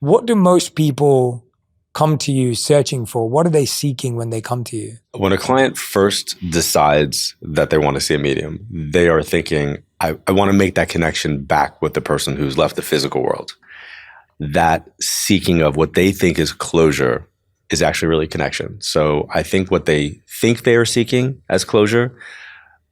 What do most people come to you searching for? What are they seeking when they come to you? When a client first decides that they want to see a medium, they are thinking, I want to make that connection back with the person who's left the physical world. That seeking of what they think is closure is actually really connection. So I think what they think they are seeking as closure,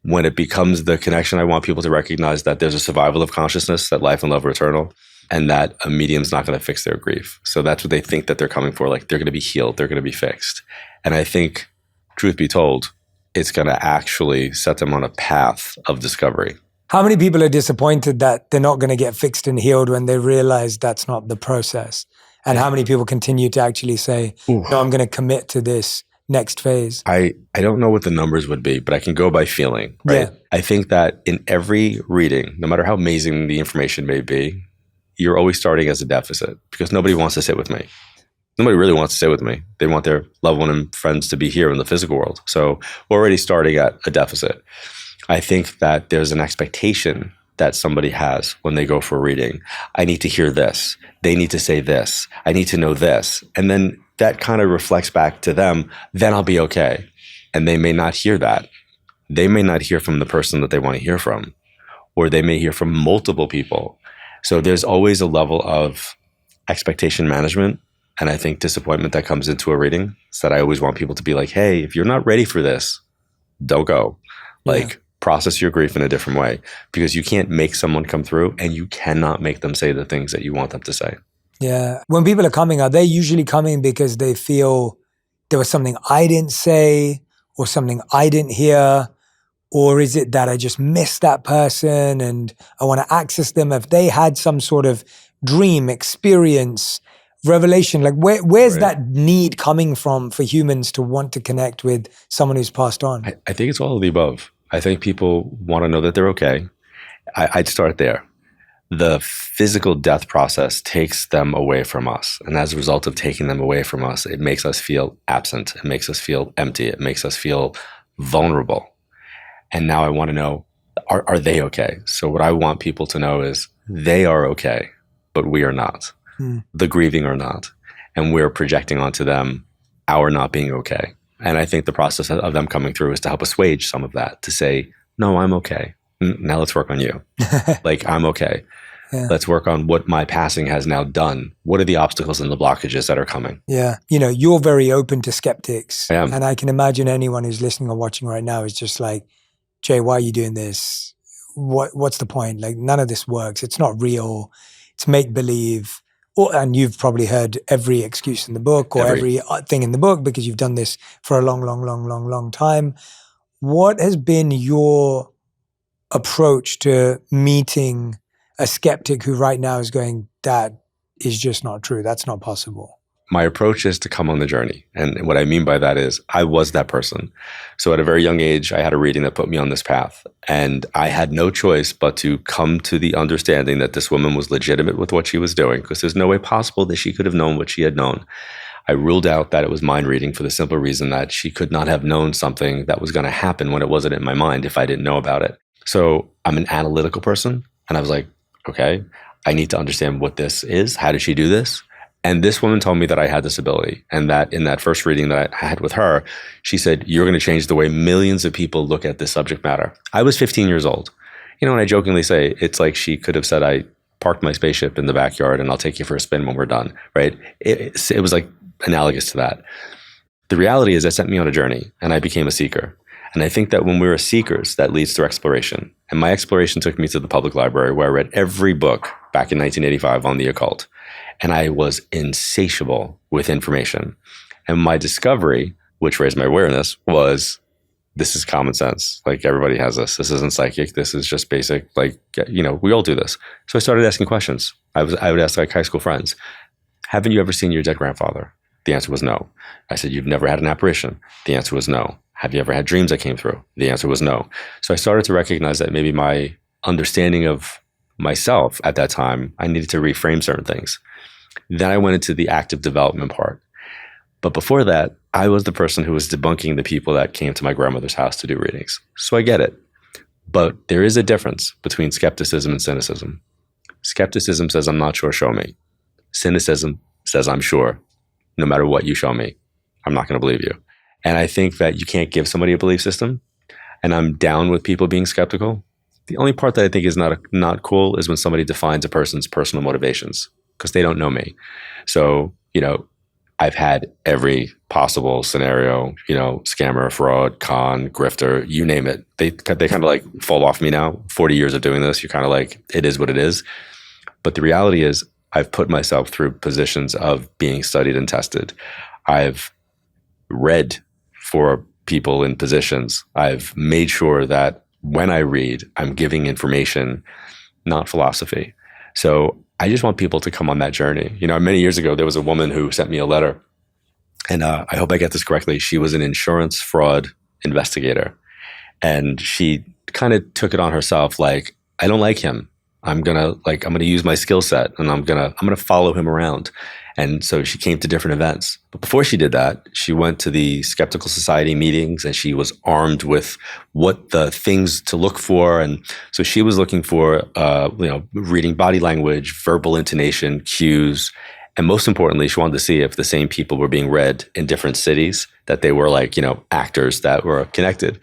when it becomes the connection, I want people to recognize that there's a survival of consciousness, that life and love are eternal, and that a medium's not going to fix their grief. So that's what they think that they're coming for. Like, they're going to be healed, they're going to be fixed. And I think, truth be told, it's going to actually set them on a path of discovery. How many people are disappointed that they're not going to get fixed and healed when they realize that's not the process? And how many people continue to actually say, no, I'm going to commit to this next phase? I don't know what the numbers would be, but I can go by feeling, right? Yeah. I think that in every reading, no matter how amazing the information may be, you're always starting as a deficit, because nobody wants to sit with me. Nobody really wants to sit with me. They want their loved one and friends to be here in the physical world. So we're already starting at a deficit. I think that there's an expectation that somebody has when they go for a reading. I need to hear this. They need to say this. I need to know this. And then that kind of reflects back to them. Then I'll be okay. And they may not hear that. They may not hear from the person that they want to hear from, or they may hear from multiple people. So there's always a level of expectation management, and I think disappointment that comes into a reading. So that I always want people to be like, hey, if you're not ready for this, don't go. Like, process your grief in a different way, because you can't make someone come through, and you cannot make them say the things that you want them to say. Yeah. When people are coming, are they usually coming because they feel there was something I didn't say or something I didn't hear? Or is it that I just missed that person and I want to access them? If they had some sort of dream, experience, revelation, like where's that need coming from for humans to want to connect with someone who's passed on? I think it's all of the above. I think people want to know that they're okay. I'd start there. The physical death process takes them away from us. And as a result of taking them away from us, it makes us feel absent. It makes us feel empty. It makes us feel vulnerable. And now I want to know, are they okay? So what I want people to know is they are okay, but we are not. The grieving are not. And we're projecting onto them our not being okay. And I think the process of them coming through is to help assuage some of that, to say, no, I'm okay. Now let's work on you. Like, I'm okay. Yeah. Let's work on what my passing has now done. What are the obstacles and the blockages that are coming? Yeah. You know, you're very open to skeptics. I am. And I can imagine anyone who's listening or watching right now is just like, Jay, why are you doing this? What's the point? Like, none of this works. It's not real. It's make-believe. And you've probably heard every excuse in the book or every thing in the book because you've done this for a long time. What has been your approach to meeting a skeptic who right now is going, that is just not true. That's not possible? My approach is to come on the journey. And what I mean by that is I was that person. So at a very young age, I had a reading that put me on this path. And I had no choice but to come to the understanding that this woman was legitimate with what she was doing, because there's no way possible that she could have known what she had known. I ruled out that it was mind reading for the simple reason that she could not have known something that was going to happen when it wasn't in my mind if I didn't know about it. So I'm an analytical person. And I was like, okay, I need to understand what this is. How did she do this? And this woman told me that I had this ability, and that in that first reading that I had with her, she said, you're going to change the way millions of people look at this subject matter. I was 15 years old. You know, and I jokingly say, it's like she could have said, I parked my spaceship in the backyard and I'll take you for a spin when we're done, right? It was like analogous to that. The reality is that sent me on a journey, and I became a seeker. And I think that when we're seekers, that leads to exploration. And my exploration took me to the public library, where I read every book back in 1985 on the occult. And I was insatiable with information. And my discovery, which raised my awareness, was this is common sense. Like, everybody has this. This isn't psychic. This is just basic. Like, you know, we all do this. So I started asking questions. I would ask like high school friends, haven't you ever seen your dead grandfather? The answer was no. I said, you've never had an apparition? The answer was no. Have you ever had dreams that came through? The answer was no. So I started to recognize that maybe my understanding of myself at that time, I needed to reframe certain things. Then I went into the active development part. But before that, I was the person who was debunking the people that came to my grandmother's house to do readings. So I get it. But there is a difference between skepticism and cynicism. Skepticism says, I'm not sure, show me. Cynicism says, I'm sure. No matter what you show me, I'm not going to believe you. And I think that you can't give somebody a belief system. And I'm down with people being skeptical. The only part that I think is not cool is when somebody defines a person's personal motivations, because they don't know me. So, I've had every possible scenario, scammer, fraud, con, grifter, you name it. They kind of like fall off me now. 40 years of doing this, you're kind of like, it is what it is. But the reality is, I've put myself through positions of being studied and tested. I've read for people in positions. I've made sure that when I read, I'm giving information, not philosophy. So I just want people to come on that journey. Many years ago, there was a woman who sent me a letter, and I hope I get this correctly. She was an insurance fraud investigator, and she kind of took it on herself, like, I don't like him. I'm gonna use my skill set, and I'm gonna follow him around. And so she came to different events. But before she did that, she went to the Skeptical Society meetings, and she was armed with what the things to look for. And so she was looking for, reading body language, verbal intonation, cues. And most importantly, she wanted to see if the same people were being read in different cities, that they were like, actors that were connected.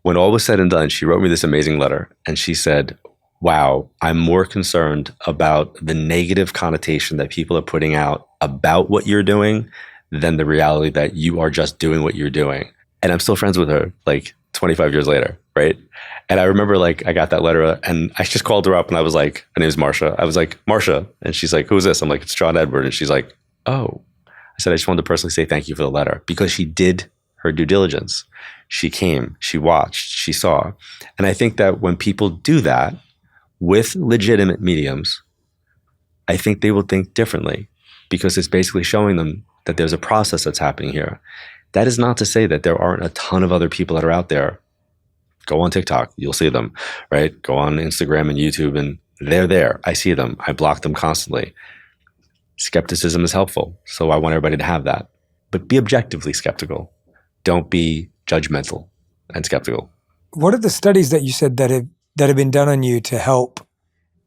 When all was said and done, she wrote me this amazing letter. And she said, wow, I'm more concerned about the negative connotation that people are putting out about what you're doing than the reality that you are just doing what you're doing. And I'm still friends with her, like 25 years later, right? And I remember, like, I got that letter and I just called her up and I was like, her name is Marsha. I was like, Marsha. And she's like, who's this? I'm like, it's John Edward. And she's like, oh. I said, I just wanted to personally say thank you for the letter, because she did her due diligence. She came, she watched, she saw. And I think that when people do that, with legitimate mediums, I think they will think differently, because it's basically showing them that there's a process that's happening here. That is not to say that there aren't a ton of other people that are out there. Go on TikTok, you'll see them, right? Go on Instagram and YouTube, and they're there. I see them. I block them constantly. Skepticism is helpful, so I want everybody to have that. But be objectively skeptical. Don't be judgmental and skeptical. What are the studies that you said that have been done on you to help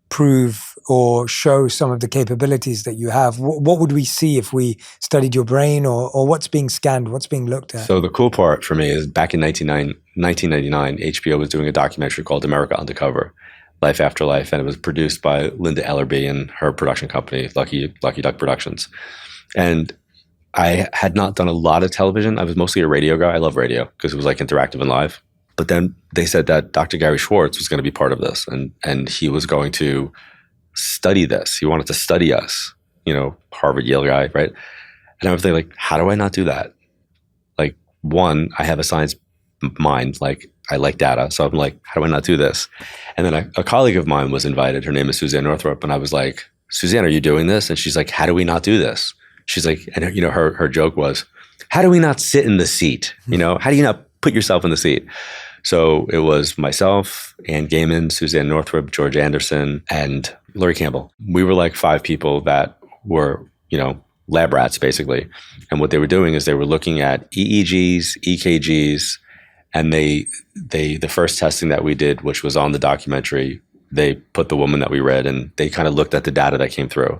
prove or show some of the capabilities that you have? What would we see if we studied your brain, or what's being scanned, what's being looked at? So the cool part for me is back in 1999, HBO was doing a documentary called America Undercover, Life After Life, and it was produced by Linda Ellerby and her production company, Lucky Duck Productions. And I had not done a lot of television. I was mostly a radio guy. I love radio because it was like interactive and live. But then they said that Dr. Gary Schwartz was going to be part of this, and he was going to study this. He wanted to study us, Harvard, Yale guy, right? And I was thinking, like, how do I not do that? Like, one, I have a science mind, like I like data. So I'm like, how do I not do this? And then a colleague of mine was invited. Her name is Suzanne Northrup. And I was like, Suzanne, are you doing this? And she's like, how do we not do this? She's like, and her joke was, how do we not sit in the seat? How do you not put yourself in the seat? So it was myself, Ann Gaiman, Suzanne Northrup, George Anderson, and Laurie Campbell. We were like 5 people that were, lab rats, basically. And what they were doing is they were looking at EEGs, EKGs, and the first testing that we did, which was on the documentary, they put the woman that we read, and they kind of looked at the data that came through.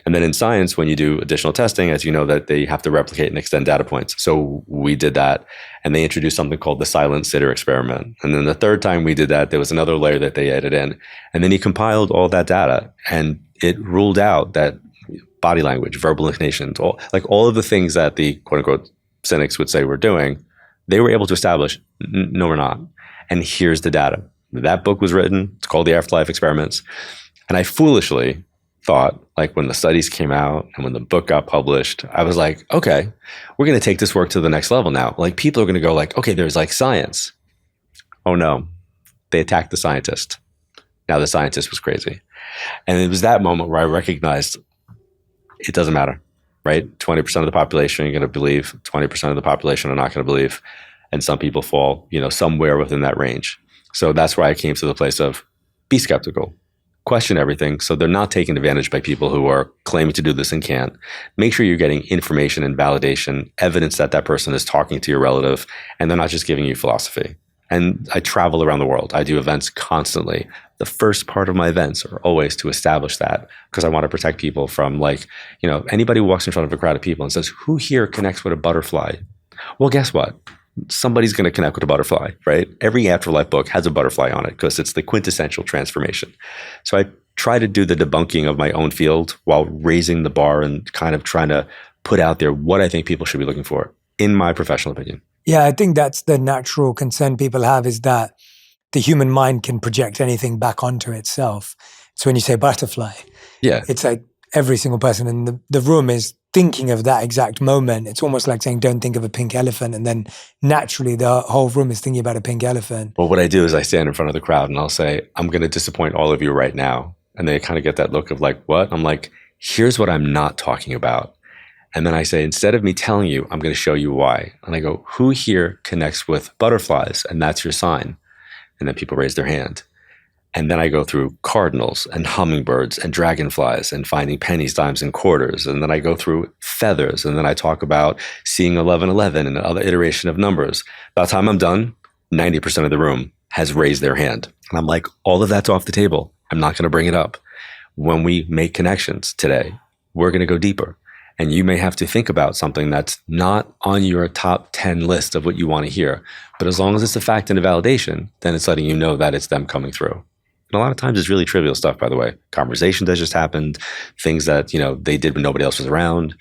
And then in science, when you do additional testing, as you know, that they have to replicate and extend data points. So we did that, and they introduced something called the silent sitter experiment. And then the third time we did that, there was another layer that they added in. And then he compiled all that data, and it ruled out that body language, verbal inclinations, all of the things that the quote unquote cynics would say we're doing, they were able to establish, no, we're not. And here's the data. That book was written. It's called The Afterlife Experiments. And I foolishly thought, like, when the studies came out and when the book got published, I was like, okay, we're going to take this work to the next level now. Like, people are going to go like, okay, there's like science. Oh no, they attacked the scientist. Now the scientist was crazy. And it was that moment where I recognized it doesn't matter, right? 20% of the population are going to believe, 20% of the population are not going to believe. And some people fall, somewhere within that range. So that's where I came to the place of be skeptical. Question everything, so they're not taken advantage by people who are claiming to do this and can't. Make sure you're getting information and validation, evidence that that person is talking to your relative, and they're not just giving you philosophy. And I travel around the world. I do events constantly. The first part of my events are always to establish that, because I want to protect people from, like, anybody who walks in front of a crowd of people and says, who here connects with a butterfly? Well, guess what? Somebody's going to connect with a butterfly, right? Every afterlife book has a butterfly on it because it's the quintessential transformation. So I try to do the debunking of my own field while raising the bar and kind of trying to put out there what I think people should be looking for, in my professional opinion. Yeah, I think that's the natural concern people have, is that the human mind can project anything back onto itself. So when you say butterfly, it's like every single person in the room is thinking of that exact moment. It's almost like saying, don't think of a pink elephant. And then naturally the whole room is thinking about a pink elephant. Well, what I do is I stand in front of the crowd and I'll say, I'm going to disappoint all of you right now. And they kind of get that look of like, what? I'm like, here's what I'm not talking about. And then I say, instead of me telling you, I'm going to show you why. And I go, who here connects with butterflies? And that's your sign. And then people raise their hand. And then I go through cardinals and hummingbirds and dragonflies and finding pennies, dimes, and quarters. And then I go through feathers. And then I talk about seeing 1111 and another iteration of numbers. By the time I'm done, 90% of the room has raised their hand. And I'm like, all of that's off the table. I'm not going to bring it up. When we make connections today, we're going to go deeper. And you may have to think about something that's not on your top 10 list of what you want to hear. But as long as it's a fact and a validation, then it's letting you know that it's them coming through. And a lot of times it's really trivial stuff, by the way. Conversation that just happened, things that, they did when nobody else was around.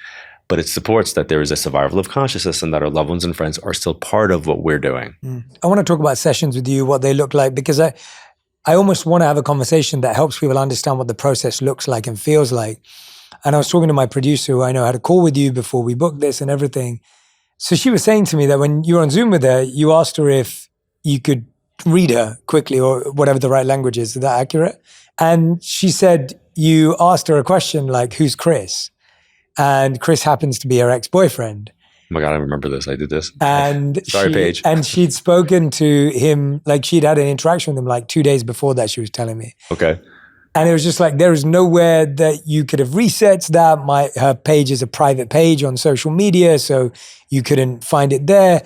But it supports that there is a survival of consciousness and that our loved ones and friends are still part of what we're doing. I want to talk about sessions with you, what they look like, because I almost want to have a conversation that helps people understand what the process looks like and feels like. And I was talking to my producer, who I know had a call with you before we booked this and everything. So she was saying to me that when you were on Zoom with her, you asked her if you could read her quickly, or whatever the right language is. Is that accurate? And she said you asked her a question like, who's Chris? And Chris happens to be her ex-boyfriend. Oh my God, I remember this. I did this. And sorry, Paige. And she'd spoken to him, like she'd had an interaction with him like 2 days before that, she was telling me. Okay. And it was just like, there is nowhere that you could have researched that. Her page is a private page on social media, so you couldn't find it there.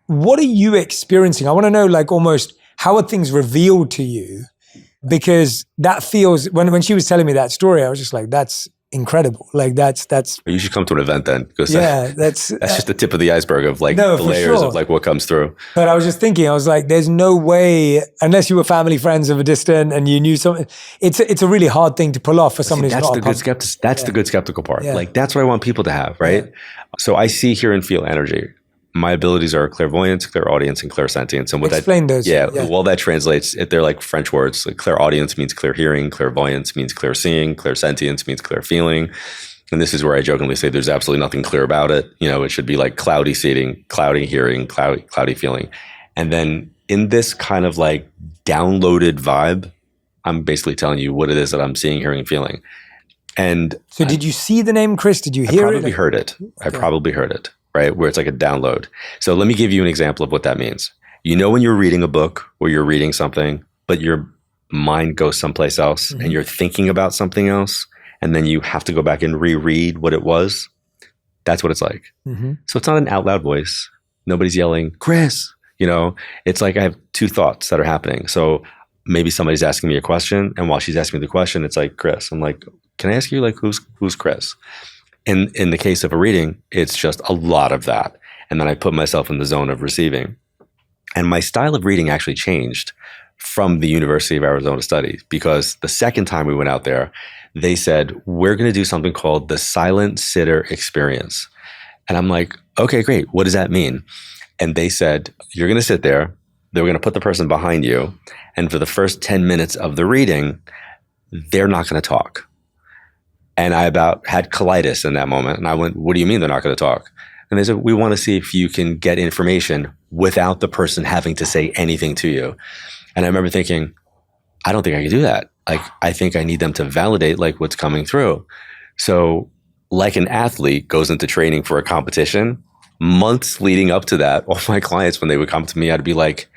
What are you experiencing? I want to know, like, almost how are things revealed to you? Because that feels, when she was telling me that story, I was just like, that's incredible. Like that's. You should come to an event then, because that's just the tip of the iceberg of like the layers of like what comes through. But I was just thinking, I was like, there's no way, unless you were family friends of a distant and you knew something. It's a really hard thing to pull off for somebody who's not a public. That's the good skeptical part. Yeah. Like that's what I want people to have, right? Yeah. So I see, hear, and feel energy. My abilities are clairvoyance, clairaudience, and clairsentience. And explain those. Yeah, well, that translates. They're like French words. Like clairaudience means clear hearing, clairvoyance means clear seeing, clairsentience means clear feeling. And this is where I jokingly say there's absolutely nothing clear about it. It should be like cloudy seeing, cloudy hearing, cloudy feeling. And then in this kind of like downloaded vibe, I'm basically telling you what it is that I'm seeing, hearing, and feeling. And so, did you see the name Chris? Did you hear it? I probably heard it. Okay. I probably heard it. Right? Where it's like a download. So let me give you an example of what that means. When you're reading a book or you're reading something, but your mind goes someplace else and you're thinking about something else, and then you have to go back and reread what it was. That's what it's like. So it's not an out loud voice. Nobody's yelling, Chris, it's like I have two thoughts that are happening. So maybe somebody's asking me a question, and while she's asking me the question, it's like, Chris. I'm like, can I ask you, like, who's Chris? In the case of a reading, it's just a lot of that. And then I put myself in the zone of receiving. And my style of reading actually changed from the University of Arizona studies, because the second time we went out there, they said, we're going to do something called the silent sitter experience. And I'm like, okay, great. What does that mean? And they said, you're going to sit there. They're going to put the person behind you. And for the first 10 minutes of the reading, they're not going to talk. And I about had colitis in that moment. And I went, what do you mean they're not going to talk? And they said, we want to see if you can get information without the person having to say anything to you. And I remember thinking, I don't think I can do that. Like, I think I need them to validate like what's coming through. So like an athlete goes into training for a competition, months leading up to that, all my clients, when they would come to me, I'd be like,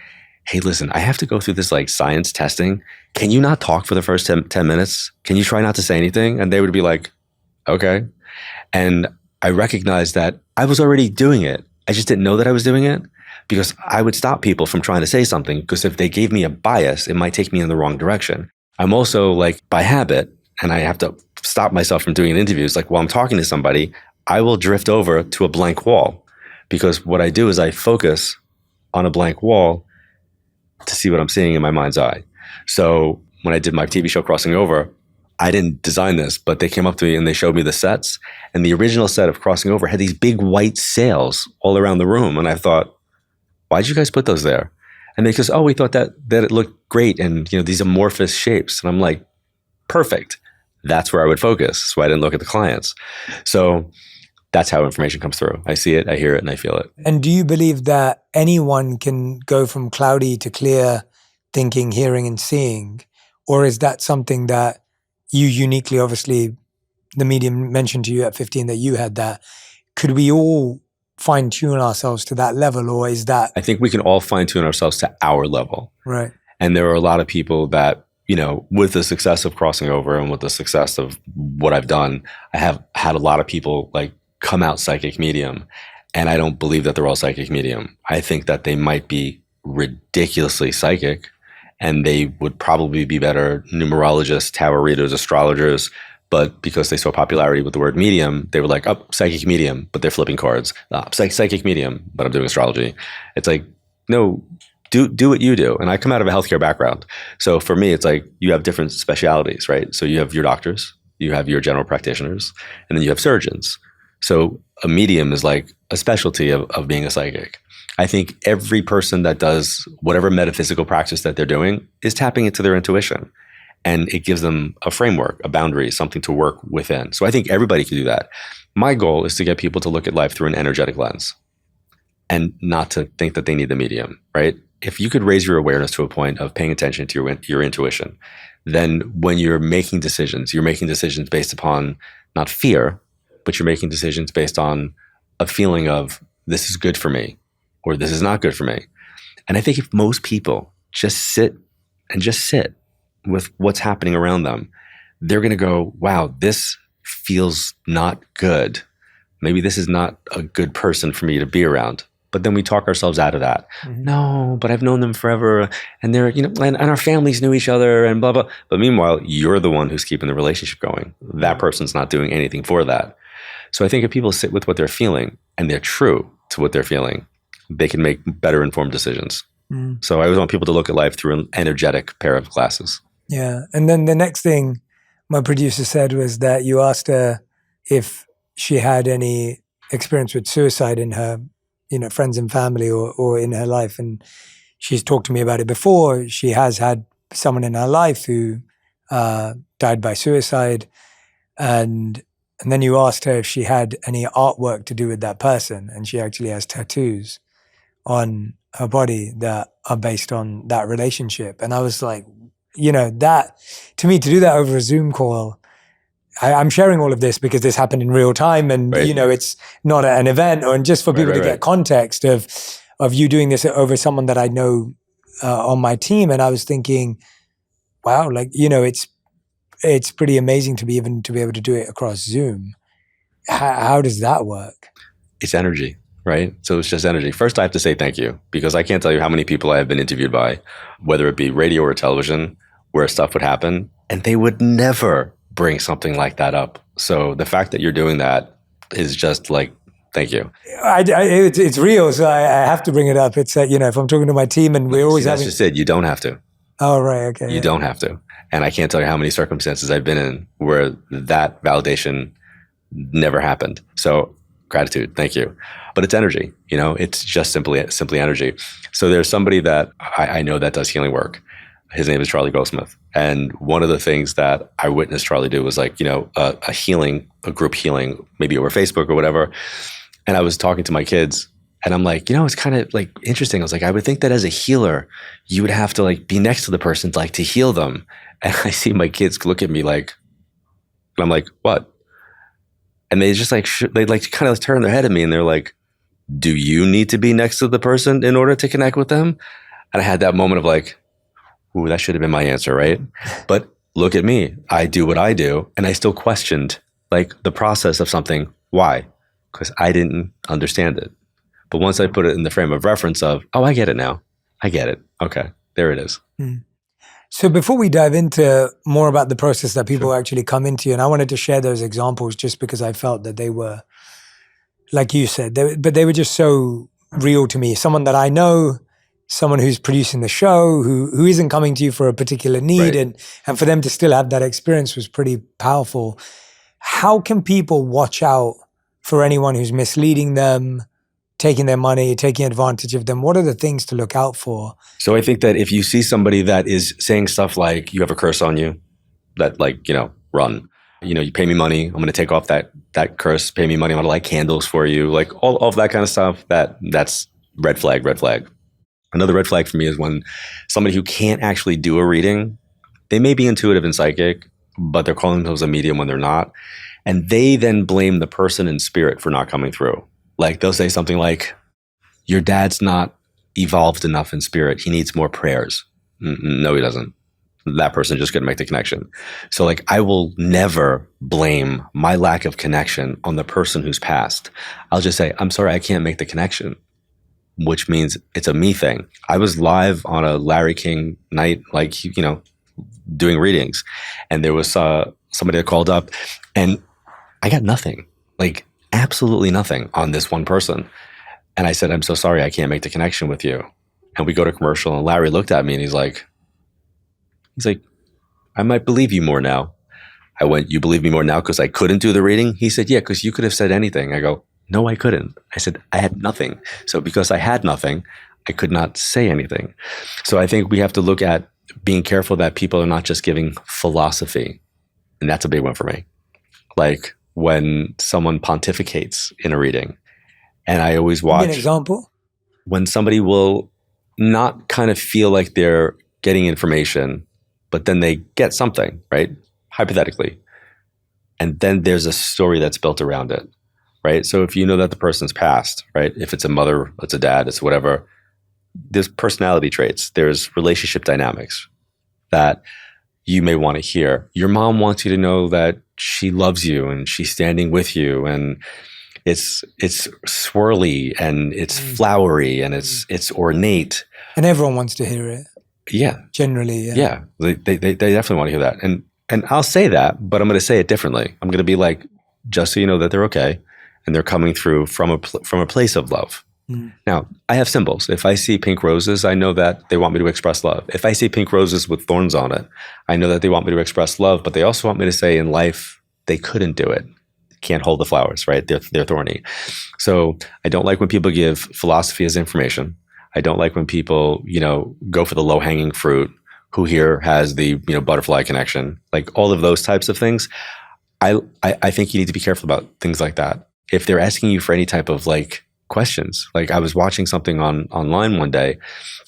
hey, listen, I have to go through this like science testing. Can you not talk for the first 10 minutes? Can you try not to say anything? And they would be like, okay. And I recognized that I was already doing it. I just didn't know that I was doing it because I would stop people from trying to say something because if they gave me a bias, it might take me in the wrong direction. I'm also like by habit, and I have to stop myself from doing interviews. Like while I'm talking to somebody, I will drift over to a blank wall because what I do is I focus on a blank wall to see what I'm seeing in my mind's eye. So when I did my TV show Crossing Over, I didn't design this, but they came up to me and they showed me the sets. And the original set of Crossing Over had these big white sails all around the room. And I thought, why'd you guys put those there? And they goes, oh, we thought that it looked great. And, you know, these amorphous shapes. And I'm like, perfect. That's where I would focus. So I didn't look at the clients. So that's how information comes through. I see it, I hear it, and I feel it. And do you believe that anyone can go from cloudy to clear thinking, hearing, and seeing? Or is that something that you uniquely, obviously, the medium mentioned to you at 15 that you had that? Could we all fine tune ourselves to that level, or is that? I think we can all fine tune ourselves to our level. Right. And there are a lot of people that, you know, with the success of Crossing Over and with the success of what I've done, I have had a lot of people like come out psychic medium. And I don't believe that they're all psychic medium. I think that they might be ridiculously psychic and they would probably be better numerologists, tarot readers, astrologers. But because they saw popularity with the word medium, they were like, oh, psychic medium, but they're flipping cards. Psychic medium, but I'm doing astrology. It's like, no, do what you do. And I come out of a healthcare background. So for me, it's like you have different specialities, right? So you have your doctors, you have your general practitioners, and then you have surgeons. So a medium is like a specialty of being a psychic. I think every person that does whatever metaphysical practice that they're doing is tapping into their intuition. And it gives them a framework, a boundary, something to work within. So I think everybody can do that. My goal is to get people to look at life through an energetic lens and not to think that they need the medium, right? If you could raise your awareness to a point of paying attention to your intuition, then when you're making decisions based upon not fear, but you're making decisions based on a feeling of this is good for me or this is not good for me. And I think if most people just sit with what's happening around them, they're going to go, wow, this feels not good. Maybe this is not a good person for me to be around. But then we talk ourselves out of that. Mm-hmm. No, but I've known them forever. And they're, you know, and our families knew each other and blah, blah. But meanwhile, you're the one who's keeping the relationship going. That person's not doing anything for that. So I think if people sit with what they're feeling and they're true to what they're feeling, they can make better informed decisions. Mm. So I always want people to look at life through an energetic pair of glasses. Yeah. And then the next thing my producer said was that you asked her if she had any experience with suicide in her, you know, friends and family or in her life. And she's talked to me about it before. She has had someone in her life who died by suicide. And then you asked her if she had any artwork to do with that person. And she actually has tattoos on her body that are based on that relationship. And I was like, you know, that to me, to do that over a Zoom call, I'm sharing all of this because this happened in real time and, right. You know, it's not an event and just for people to get context of you doing this over someone that I know on my team. And I was thinking, wow, like, you know, it's pretty amazing to be able to do it across Zoom. How does that work? It's energy, right? So it's just energy. First, I have to say thank you because I can't tell you how many people I have been interviewed by, whether it be radio or television, where stuff would happen and they would never bring something like that up. So the fact that you're doing that is just like, thank you. It's real, so I have to bring it up. It's you know, if I'm talking to my team and we're always that's just it. You don't have to. Oh, right. Okay. You don't have to. And I can't tell you how many circumstances I've been in where that validation never happened. So gratitude. Thank you. But it's energy, you know, it's just simply energy. So there's somebody that I know that does healing work. His name is Charlie Goldsmith. And one of the things that I witnessed Charlie do was like, you know, a group healing, maybe over Facebook or whatever. And I was talking to my kids and I'm like, you know, it's kind of like interesting. I was like, I would think that as a healer, you would have to like be next to the person like to heal them. And I see my kids look at me like, and I'm like, what? And they just like, they like kind of turn their head at me and they're like, do you need to be next to the person in order to connect with them? And I had that moment of like, ooh, that should have been my answer, right? But look at me. I do what I do. And I still questioned like the process of something. Why? Because I didn't understand it. But once I put it in the frame of reference of, oh, I get it now. I get it. Okay, there it is. So before we dive into more about the process that people actually come into, and I wanted to share those examples just because I felt that they were, like you said, but they were just so real to me. Someone that I know, someone who's producing the show, who isn't coming to you for a particular need, Right. and for them to still have that experience was pretty powerful. How can people watch out for anyone who's misleading them, taking their money, taking advantage of them? What are the things to look out for? So I think that if you see somebody that is saying stuff like, you have a curse on you, that like, run. You pay me money, I'm going to take off that curse, pay me money, I'm going to light candles for you, like all of that kind of stuff, that's red flag. Another red flag for me is when somebody who can't actually do a reading, they may be intuitive and psychic, but they're calling themselves a medium when they're not. And they then blame the person in spirit for not coming through. Like they'll say something like, your dad's not evolved enough in spirit. He needs more prayers. No, he doesn't. That person just couldn't make the connection. So like, I will never blame my lack of connection on the person who's passed. I'll just say, I'm sorry, I can't make the connection, which means it's a me thing. I was live on a Larry King night, like, doing readings. And there was somebody that called up and I got nothing, like absolutely nothing on this one person. And I said, I'm so sorry, I can't make the connection with you. And we go to commercial and Larry looked at me and he's like, I might believe you more now. I went, you believe me more now because I couldn't do the reading? He said, yeah, because you could have said anything. I go, no, I couldn't. I said, I had nothing. So because I had nothing, I could not say anything. So I think we have to look at being careful that people are not just giving philosophy. And that's a big one for me. Like when someone pontificates in a reading, and I always watch. Give me an example. When somebody will not kind of feel like they're getting information, but then they get something, right? Hypothetically. And then there's a story that's built around it, right? So if you know that the person's passed, right? If it's a mother, it's a dad, it's whatever, there's personality traits, there's relationship dynamics that you may want to hear. Your mom wants you to know that she loves you and she's standing with you, and it's swirly and it's flowery and it's ornate. And everyone wants to hear it. Yeah. Generally, yeah. Yeah. They definitely want to hear that. And I'll say that, but I'm going to say it differently. I'm going to be like, just so you know that they're okay and they're coming through from a place of love. Now, I have symbols. If I see pink roses, I know that they want me to express love. If I see pink roses with thorns on it, I know that they want me to express love, but they also want me to say in life, they couldn't do it. Can't hold the flowers, right? They're thorny. So I don't like when people give philosophy as information. I don't like when people, go for the low hanging fruit. Who here has the, butterfly connection? Like all of those types of things. I think you need to be careful about things like that. If they're asking you for any type of like questions, like I was watching something online one day,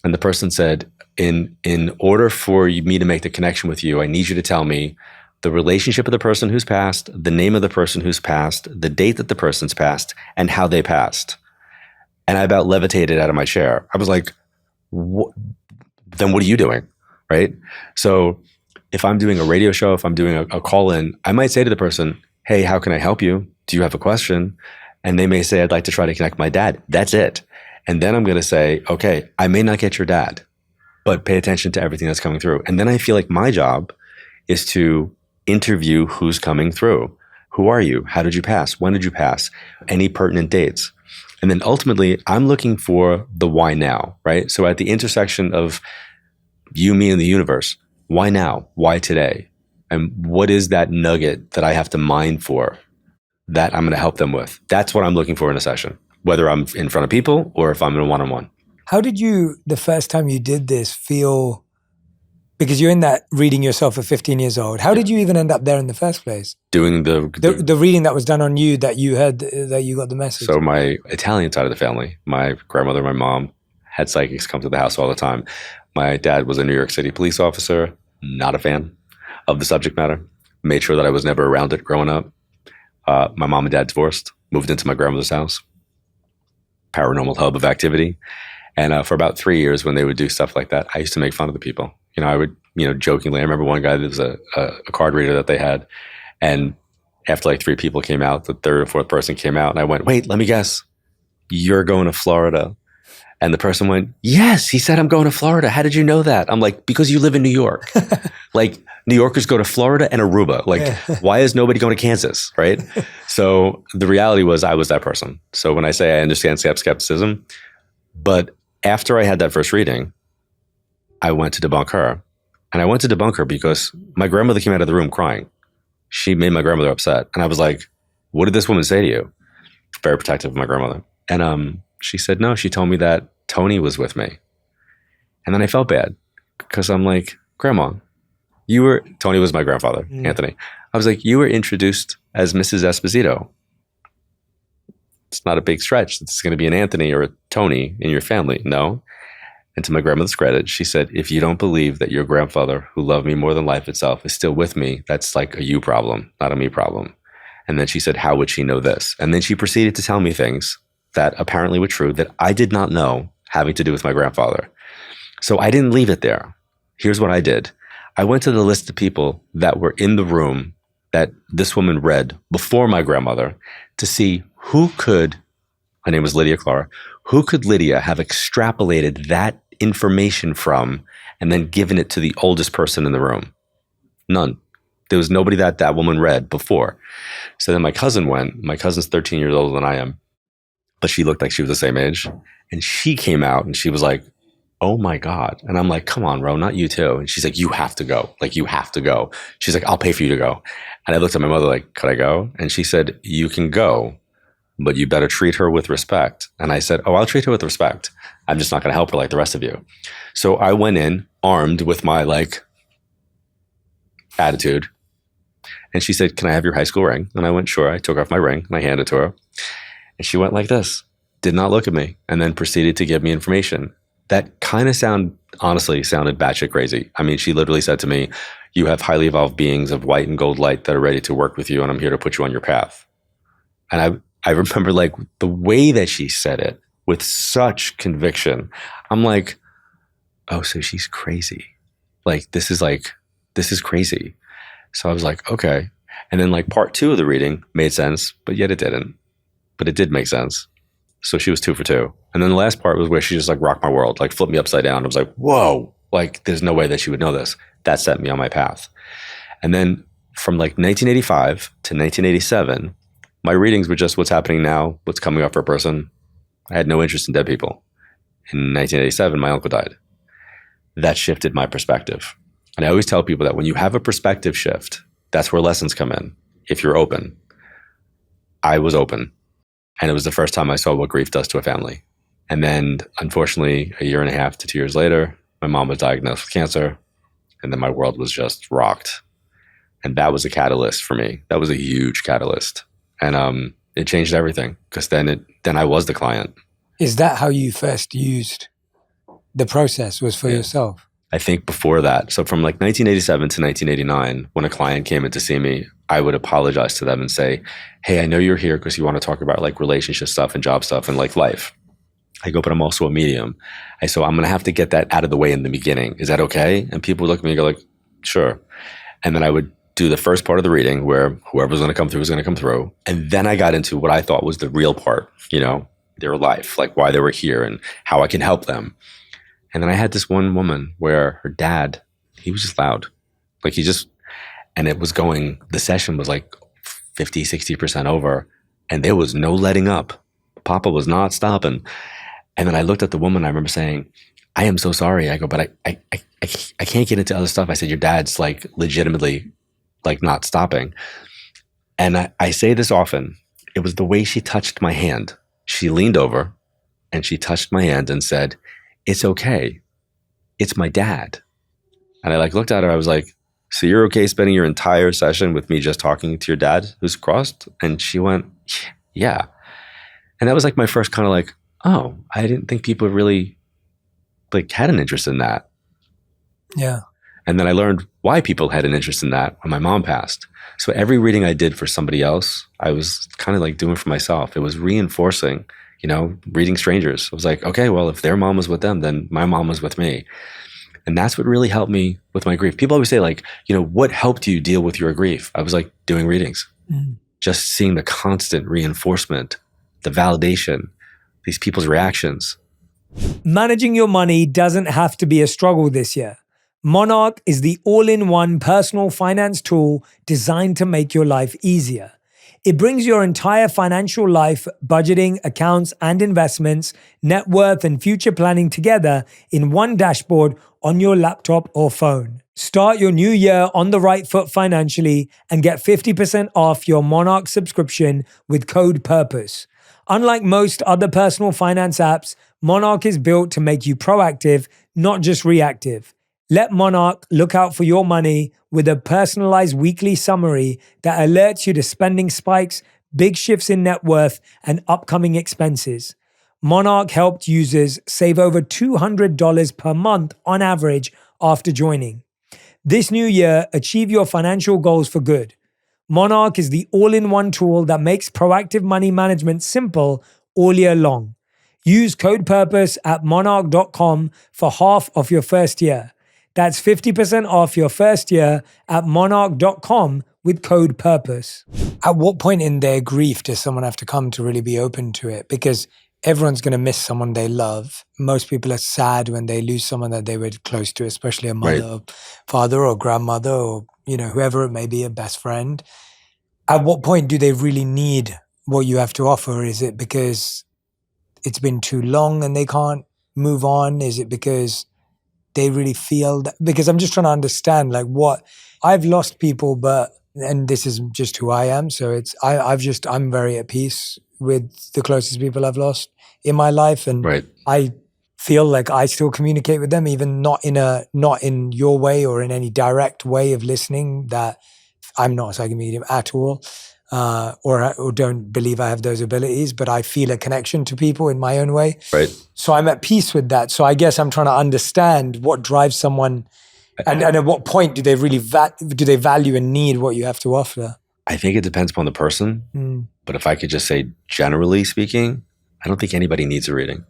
and the person said, in order for me to make the connection with you, I need you to tell me the relationship of the person who's passed, the name of the person who's passed, the date that the person's passed, and how they passed. And I about levitated out of my chair. I was like, then what are you doing? Right? So if I'm doing a radio show, if I'm doing a call-in, I might say to the person, hey, how can I help you? Do you have a question? And they may say, I'd like to try to connect my dad. That's it. And then I'm going to say, okay, I may not get your dad, but pay attention to everything that's coming through. And then I feel like my job is to interview who's coming through. Who are you? How did you pass? When did you pass? Any pertinent dates? And then ultimately, I'm looking for the why now, right? So at the intersection of you, me, and the universe, why now? Why today? And what is that nugget that I have to mine for that I'm going to help them with? That's what I'm looking for in a session, whether I'm in front of people or if I'm in a one-on-one. How did you, the first time you did this, feel? Because you're in that reading yourself at 15 years old. How did you even end up there in the first place? Doing the reading that was done on you, that you heard, that you got the message. So my Italian side of the family, my grandmother, my mom had psychics come to the house all the time. My dad was a New York City police officer, not a fan of the subject matter. Made sure that I was never around it growing up. My mom and dad divorced, moved into my grandmother's house. Paranormal hub of activity. And for about 3 years when they would do stuff like that, I used to make fun of the people. I would, jokingly, I remember one guy that was a card reader that they had. And after like 3 people came out, the third or fourth person came out and I went, wait, let me guess. you're going to Florida. And the person went, yes, he said I'm going to Florida. How did you know that? I'm like, because you live in New York. Like, New Yorkers go to Florida and Aruba. Like, why is nobody going to Kansas, right? So the reality was I was that person. So when I say I understand skepticism, but after I had that first reading, I went to debunk her. And I went to debunk her because my grandmother came out of the room crying. She made my grandmother upset. And I was like, what did this woman say to you? Very protective of my grandmother. And she said, no, she told me that Tony was with me. And then I felt bad because I'm like, Grandma, Tony was my grandfather, Anthony. I was like, you were introduced as Mrs. Esposito. It's not a big stretch. It's going to be an Anthony or a Tony in your family. No. And to my grandmother's credit, she said, if you don't believe that your grandfather, who loved me more than life itself, is still with me, that's like a you problem, not a me problem. And then she said, how would she know this? And then she proceeded to tell me things that apparently were true that I did not know, having to do with my grandfather. So I didn't leave it there. Here's what I did. I went to the list of people that were in the room that this woman read before my grandmother to see her name was Lydia Clara, who could Lydia have extrapolated that information from and then given it to the oldest person in the room? None. There was nobody that woman read before. So then my cousin went. My cousin's 13 years older than I am, but she looked like she was the same age. And she came out and she was like, oh my God. And I'm like, come on, Ro, not you too. And she's like, you have to go. Like, you have to go. She's like, I'll pay for you to go. And I looked at my mother like, could I go? And she said, you can go, but you better treat her with respect. And I said, oh, I'll treat her with respect. I'm just not going to help her like the rest of you. So I went in armed with my attitude. And she said, can I have your high school ring? And I went, sure. I took off my ring and I handed it to her. And she went like this, did not look at me, and then proceeded to give me information that kind of honestly sounded batshit crazy. I mean, she literally said to me, you have highly evolved beings of white and gold light that are ready to work with you, and I'm here to put you on your path. And I remember the way that she said it with such conviction. I'm like, oh, so she's crazy. This is crazy. So I was like, okay. And then part 2 of the reading made sense, but yet it didn't. But it did make sense. So she was 2 for 2. And then the last part was where she just rocked my world, flipped me upside down. I was like, whoa, there's no way that she would know this. That set me on my path. And then from 1985 to 1987, my readings were just what's happening now, what's coming up for a person. I had no interest in dead people. In 1987, my uncle died. That shifted my perspective. And I always tell people that when you have a perspective shift, that's where lessons come in. If you're open. I was open. And it was the first time I saw what grief does to a family. And then, unfortunately, 1.5 to 2 years later, my mom was diagnosed with cancer. And then my world was just rocked. And that was a catalyst for me. That was a huge catalyst. And it changed everything, because then I was the client. Is that how you first used the process, was for yourself? I think before that. So from 1987 to 1989, when a client came in to see me, I would apologize to them and say, hey, I know you're here because you want to talk about relationship stuff and job stuff and life. I go, but I'm also a medium. So I'm going to have to get that out of the way in the beginning. Is that okay? And people would look at me and go sure. And then I would do the first part of the reading where whoever's going to come through is going to come through. And then I got into what I thought was the real part, their life, why they were here and how I can help them. And then I had this one woman where her dad, he was just loud. And it was the session was 50, 60% over, and there was no letting up. Papa was not stopping. And then I looked at the woman, I remember saying, I am so sorry. I go, but I can't get into other stuff. I said, your dad's legitimately not stopping. And I say this often, it was the way she touched my hand. She leaned over and she touched my hand and said, it's okay. It's my dad. And I looked at her, I was like, so you're okay spending your entire session with me just talking to your dad who's crossed? And she went, yeah. And that was my first kind of oh, I didn't think people really had an interest in that. Yeah. And then I learned why people had an interest in that when my mom passed. So every reading I did for somebody else, I was kind of doing for myself. It was reinforcing, reading strangers. I was like, okay, well, if their mom was with them, then my mom was with me. And that's what really helped me with my grief. People always say what helped you deal with your grief? I was doing readings, just seeing the constant reinforcement, the validation, these people's reactions. Managing your money doesn't have to be a struggle this year. Monarch is the all-in-one personal finance tool designed to make your life easier. It brings your entire financial life, budgeting, accounts, and investments, net worth, and future planning together in one dashboard on your laptop or phone. Start your new year on the right foot financially and get 50% off your Monarch subscription with code PURPOSE. Unlike most other personal finance apps, Monarch is built to make you proactive, not just reactive. Let Monarch look out for your money with a personalized weekly summary that alerts you to spending spikes, big shifts in net worth, and upcoming expenses. Monarch helped users save over $200 per month on average after joining. This new year, achieve your financial goals for good. Monarch is the all-in-one tool that makes proactive money management simple all year long. Use code PURPOSE at monarch.com for half of your first year. That's 50% off your first year at monarch.com with code PURPOSE. At what point in their grief does someone have to come to really be open to it? Because everyone's going to miss someone they love. Most people are sad when they lose someone that they were close to, especially a mother, or father, or grandmother, or whoever it may be, a best friend. At what point do they really need what you have to offer? Is it because it's been too long and they can't move on? Is it because they really feel that? Because I'm just trying to understand, like, what I've lost people, and this is just who I am. So I'm very at peace with the closest people I've lost in my life. And I feel like I still communicate with them, even not in your way or in any direct way of listening, that I'm not a psychic medium at all, or don't believe I have those abilities, but I feel a connection to people in my own way. Right. So I'm at peace with that. So I guess I'm trying to understand what drives someone, and at what point do they really value and need what you have to offer? I think it depends upon the person. But if I could just say, generally speaking, I don't think anybody needs a reading.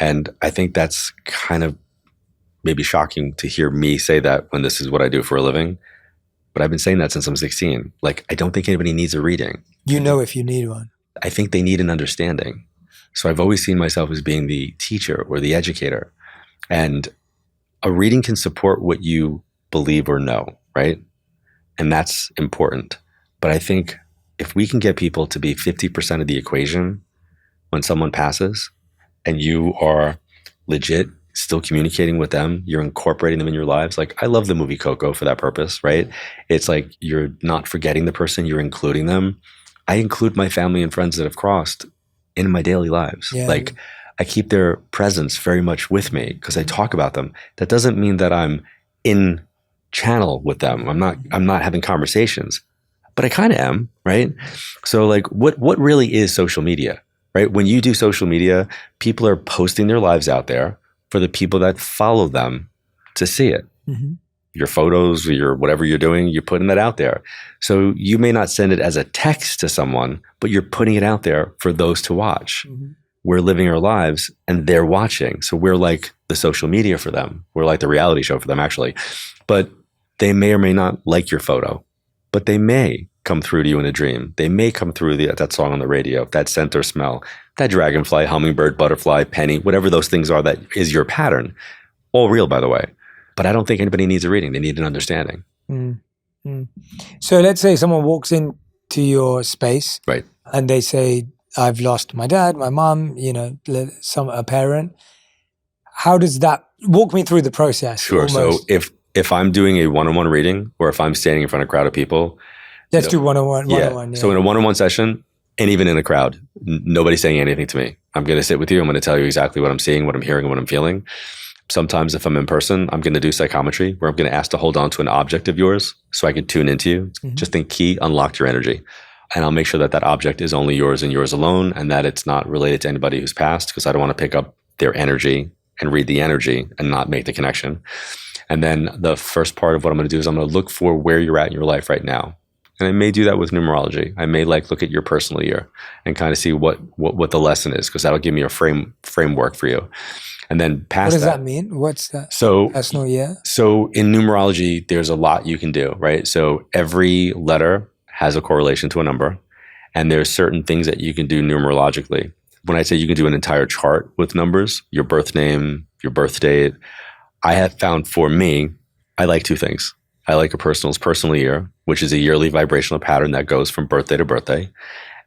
And I think that's kind of maybe shocking to hear me say that when this is what I do for a living. But I've been saying that since I'm 16. Like, I don't think anybody needs a reading. If you need one. I think they need an understanding. So I've always seen myself as being the teacher or the educator. And a reading can support what you believe or know, right? And that's important. But I think if we can get people to be 50% of the equation when someone passes, and you are legit still communicating with them, you're incorporating them in your lives. Like, I love the movie Coco for that purpose, right? It's like you're not forgetting the person, you're including them. I include my family and friends that have crossed in my daily lives. Yeah. Like, I keep their presence very much with me because I talk about them. That doesn't mean that I'm in channel with them. I'm not having conversations, but I kind of am, right? So like, what really is social media, right? When you do social media, people are posting their lives out there for the people that follow them to see it. Your photos or your whatever you're doing, you're putting that out there. So you may not send it as a text to someone, but you're putting it out there for those to watch. We're living our lives and they're watching. So we're like the social media for them. We're like the reality show for them, actually. But they may or may not like your photo, but they may come through to you in a dream. They may come through that song on the radio, that scent or smell, that dragonfly, hummingbird, butterfly, penny, whatever those things are that is your pattern. All real, by the way. But I don't think anybody needs a reading. They need an understanding. So let's say someone walks into your space, right, and they say, I've lost my dad, my mom, a parent. How does that, walk me through the process? Sure. Almost. So if I'm doing a one-on-one reading, or if I'm standing in front of a crowd of people. Let's do one-on-one. Yeah. So in a one-on-one session, and even in a crowd, nobody's saying anything to me. I'm going to sit with you. I'm going to tell you exactly what I'm seeing, what I'm hearing, and what I'm feeling. Sometimes if I'm in person, I'm going to do psychometry, where I'm going to ask to hold on to an object of yours so I can tune into you. Just think key, unlock your energy. And I'll make sure that that object is only yours and yours alone, and that it's not related to anybody who's passed, because I don't want to pick up their energy and read the energy and not make the connection. And then the first part of what I'm going to do is I'm going to look for where you're at in your life right now. And I may do that with numerology. I may look at your personal year and kind of see what the lesson is, because that'll give me a framework for you. And then past that. What does that mean? What's that? So personal year? So in numerology, there's a lot you can do, right? So every letter has a correlation to a number, and there's certain things that you can do numerologically. when I say you can do an entire chart with numbers, your birth name, your birth date, I have found for me, I like two things. I like a personal year, which is a yearly vibrational pattern that goes from birthday to birthday,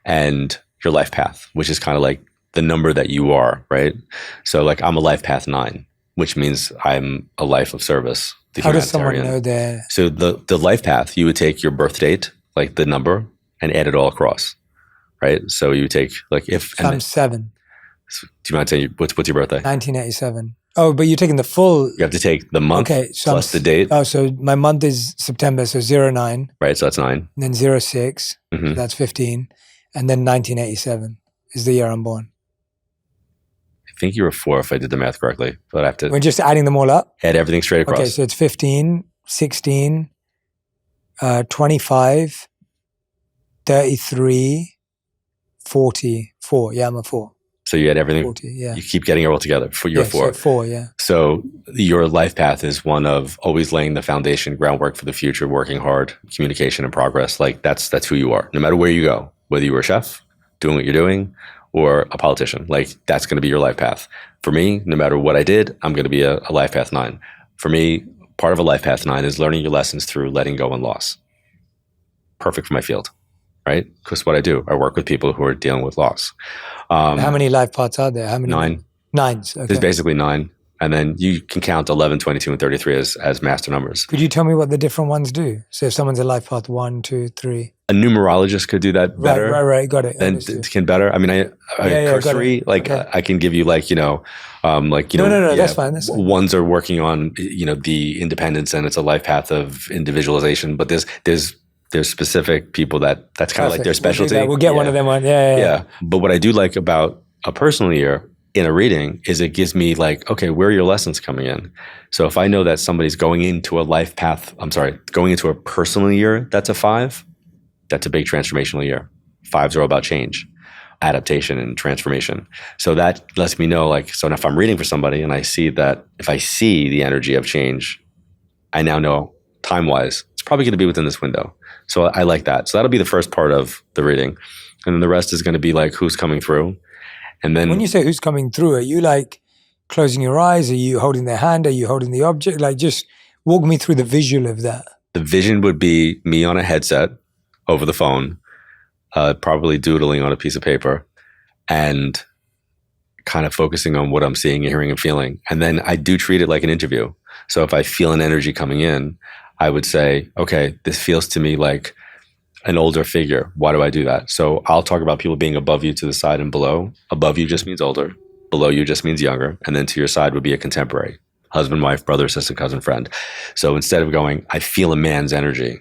and your life path, which is kind of like the number that you are, right? So like I'm a life path 9, which means I'm a life of service. How does someone know their... So the life path, you would take your birth date, like the number, and add it all across, right? So you would take like if... So I'm 7. Do you mind saying what's your birthday? 1987. Oh, but you're taking the full... You have to take the month plus the date. Oh, so my month is September, so 09. Right, so that's 9. And then 06, so that's 15. And then 1987 is the year I'm born. I think you were 4 if I did the math correctly, but I have to... We're just adding them all up? Add everything straight across. Okay, so it's 15, 16, 25, 33, 44. Yeah, I'm a 4. So you had everything. 40, yeah. You keep getting it all together. You're 4. So 4, yeah. So your life path is one of always laying the foundation, groundwork for the future, working hard, communication and progress. Like that's who you are. No matter where you go, whether you were a chef, doing what you're doing, or a politician, like that's going to be your life path. For me, no matter what I did, I'm going to be a life path 9. For me, part of a life path 9 is learning your lessons through letting go and loss. Perfect for my field, right? Because what I do, I work with people who are dealing with loss. How many life paths are there? How many? 9. 9s. Okay. There's basically 9. And then you can count 11, 22, and 33 as master numbers. Could you tell me what the different ones do? So if someone's a life path 1, 2, 3. A numerologist could do that better. Right. Got it. And can better. I mean, cursory, like okay. I can give you like, No, that's fine. That's fine. Ones are working on, the independence and it's a life path of individualization, but there's specific people that's kind of like their specialty. We'll get one of them on. Yeah. But what I do like about a personal year in a reading is it gives me like, okay, where are your lessons coming in? So if I know that somebody's going into a personal year that's a 5, that's a big transformational year. 5s are all about change, adaptation, and transformation. So that lets me know, like, so if I'm reading for somebody and I see that, if I see the energy of change, I now know time-wise, it's probably going to be within this window. So I like that. So that'll be the first part of the reading. And then the rest is going to be like who's coming through. And then when you say who's coming through, are you like closing your eyes? Are you holding their hand? Are you holding the object? Like just walk me through the visual of that. The vision would be me on a headset over the phone, probably doodling on a piece of paper and kind of focusing on what I'm seeing and hearing and feeling. And then I do treat it like an interview. So if I feel an energy coming in, I would say, okay, this feels to me like an older figure. Why do I do that? So I'll talk about people being above you, to the side, and below. Above you just means older. Below you just means younger. And then to your side would be a contemporary. Husband, wife, brother, sister, cousin, friend. So instead of going, I feel a man's energy,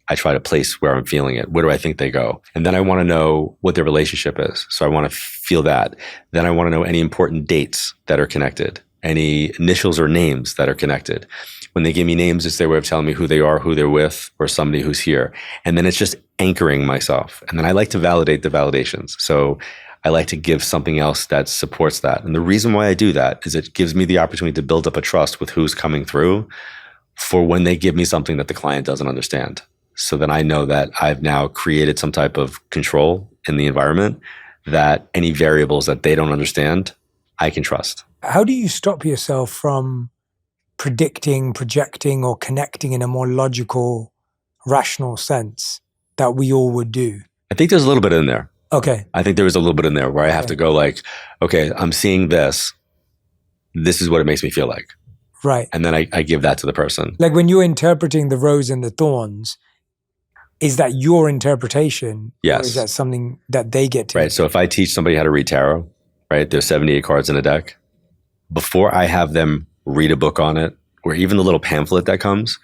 I try to place where I'm feeling it. Where do I think they go? And then I want to know what their relationship is. So I want to feel that. Then I want to know any important dates that are connected, any initials or names that are connected. When they give me names, it's their way of telling me who they are, who they're with, or somebody who's here. And then it's just anchoring myself. And then I like to validate the validations. So I like to give something else that supports that. And the reason why I do that is it gives me the opportunity to build up a trust with who's coming through for when they give me something that the client doesn't understand. So then I know that I've now created some type of control in the environment, that any variables that they don't understand, I can trust. How do you stop yourself from predicting, projecting, or connecting in a more logical, rational sense that we all would do? I think there's a little bit in there. Okay. I think there was a little bit in there where I have to go like, okay, I'm seeing this. This is what it makes me feel like. Right. And then I give that to the person. Like when you're interpreting the rose and the thorns, is that your interpretation? Yes. Or is that something that they get to? Right. So if I teach somebody how to read tarot, right, there's 78 cards in a deck. Before I have them read a book on it, or even the little pamphlet that comes,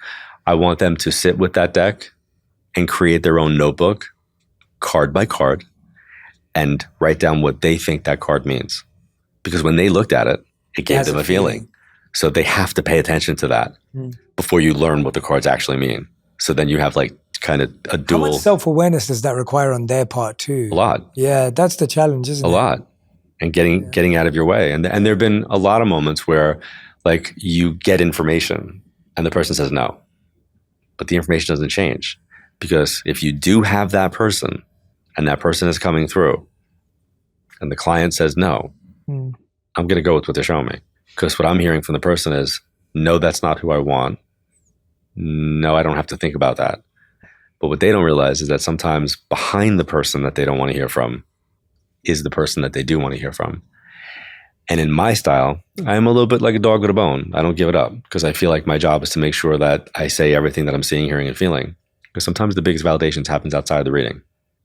I want them to sit with that deck and create their own notebook, card by card, and write down what they think that card means. Because when they looked at it, it gave them a feeling. So they have to pay attention to that before you learn what the cards actually mean. So then you have like kind of a dual... How much self-awareness does that require on their part too? A lot. Yeah, that's the challenge, isn't it? A lot. And getting out of your way. And there have been a lot of moments where like you get information and the person says no, but the information doesn't change. Because if you do have that person and that person is coming through, and the client says no, I'm going to go with what they're showing me. Because what I'm hearing from the person is, no, that's not who I want. No, I don't have to think about that. But what they don't realize is that sometimes behind the person that they don't want to hear from is the person that they do want to hear from. And in my style, I'm a little bit like a dog with a bone. I don't give it up because I feel like my job is to make sure that I say everything that I'm seeing, hearing, and feeling. Because sometimes the biggest validations happens outside of the reading.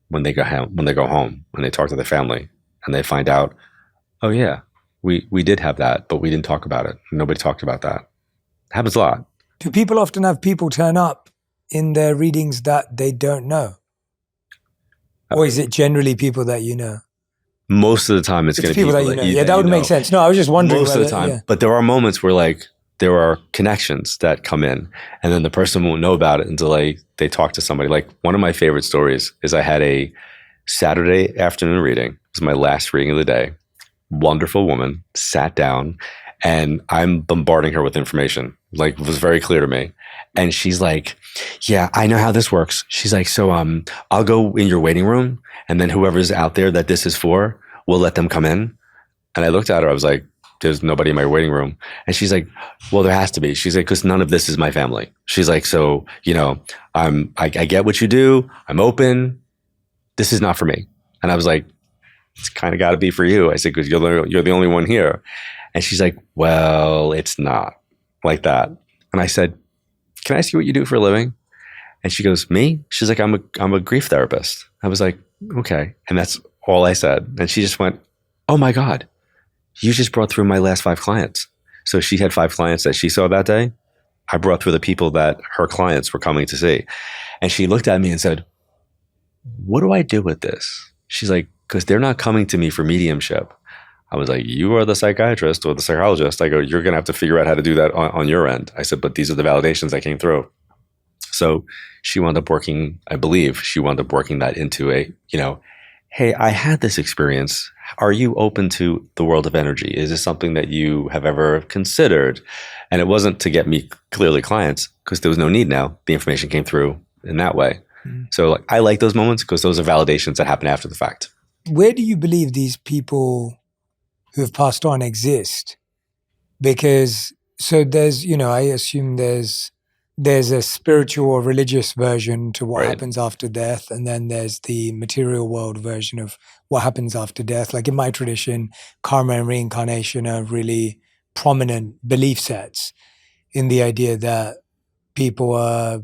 When they go home, when they talk to their family, and they find out, oh yeah, we did have that, but we didn't talk about it. Nobody talked about that. It happens a lot. Do people often have people turn up in their readings that they don't know? Or is it generally people that you know? Most of the time, it's going to be people that you know. Yeah, that would make sense. No, I was just wondering. Most of the time. Yeah. But there are moments where like there are connections that come in, and then the person won't know about it until they talk to somebody. Like one of my favorite stories is I had a Saturday afternoon reading. It was my last reading of the day. Wonderful woman, sat down, and I'm bombarding her with information. Like it was very clear to me. And she's like, yeah, I know how this works. She's like, so I'll go in your waiting room, and then whoever's out there that this is for, we'll let them come in. And I looked at her, I was like, there's nobody in my waiting room. And she's like, well, there has to be. She's like, because none of this is my family. She's like, so, you know, I get what you do. I'm open. This is not for me. And I was like, it's kind of got to be for you. I said, because you're the only one here. And she's like, well, it's not like that. And I said, can I ask you what you do for a living? And she goes, me? She's like, I'm a grief therapist. I was like, okay. And that's all I said. And she just went, oh my God, you just brought through my last 5 clients. So she had 5 clients that she saw that day. I brought through the people that her clients were coming to see. And she looked at me and said, what do I do with this? She's like, because they're not coming to me for mediumship. I was like, you are the psychiatrist or the psychologist. I go, you're going to have to figure out how to do that on your end. I said, but these are the validations that came through. So she wound up working, I believe she wound up working that into a, you know, hey, I had this experience. Are you open to the world of energy? Is this something that you have ever considered? And it wasn't to get me clearly clients because there was no need now. The information came through in that way. So like, I like those moments because those are validations that happen after the fact. Where do you believe these people who have passed on exist? Because, so there's, you know, I assume there's a spiritual or religious version to what happens after death. And then there's the material world version of what happens after death. Like in my tradition, karma and reincarnation are really prominent belief sets in the idea that people are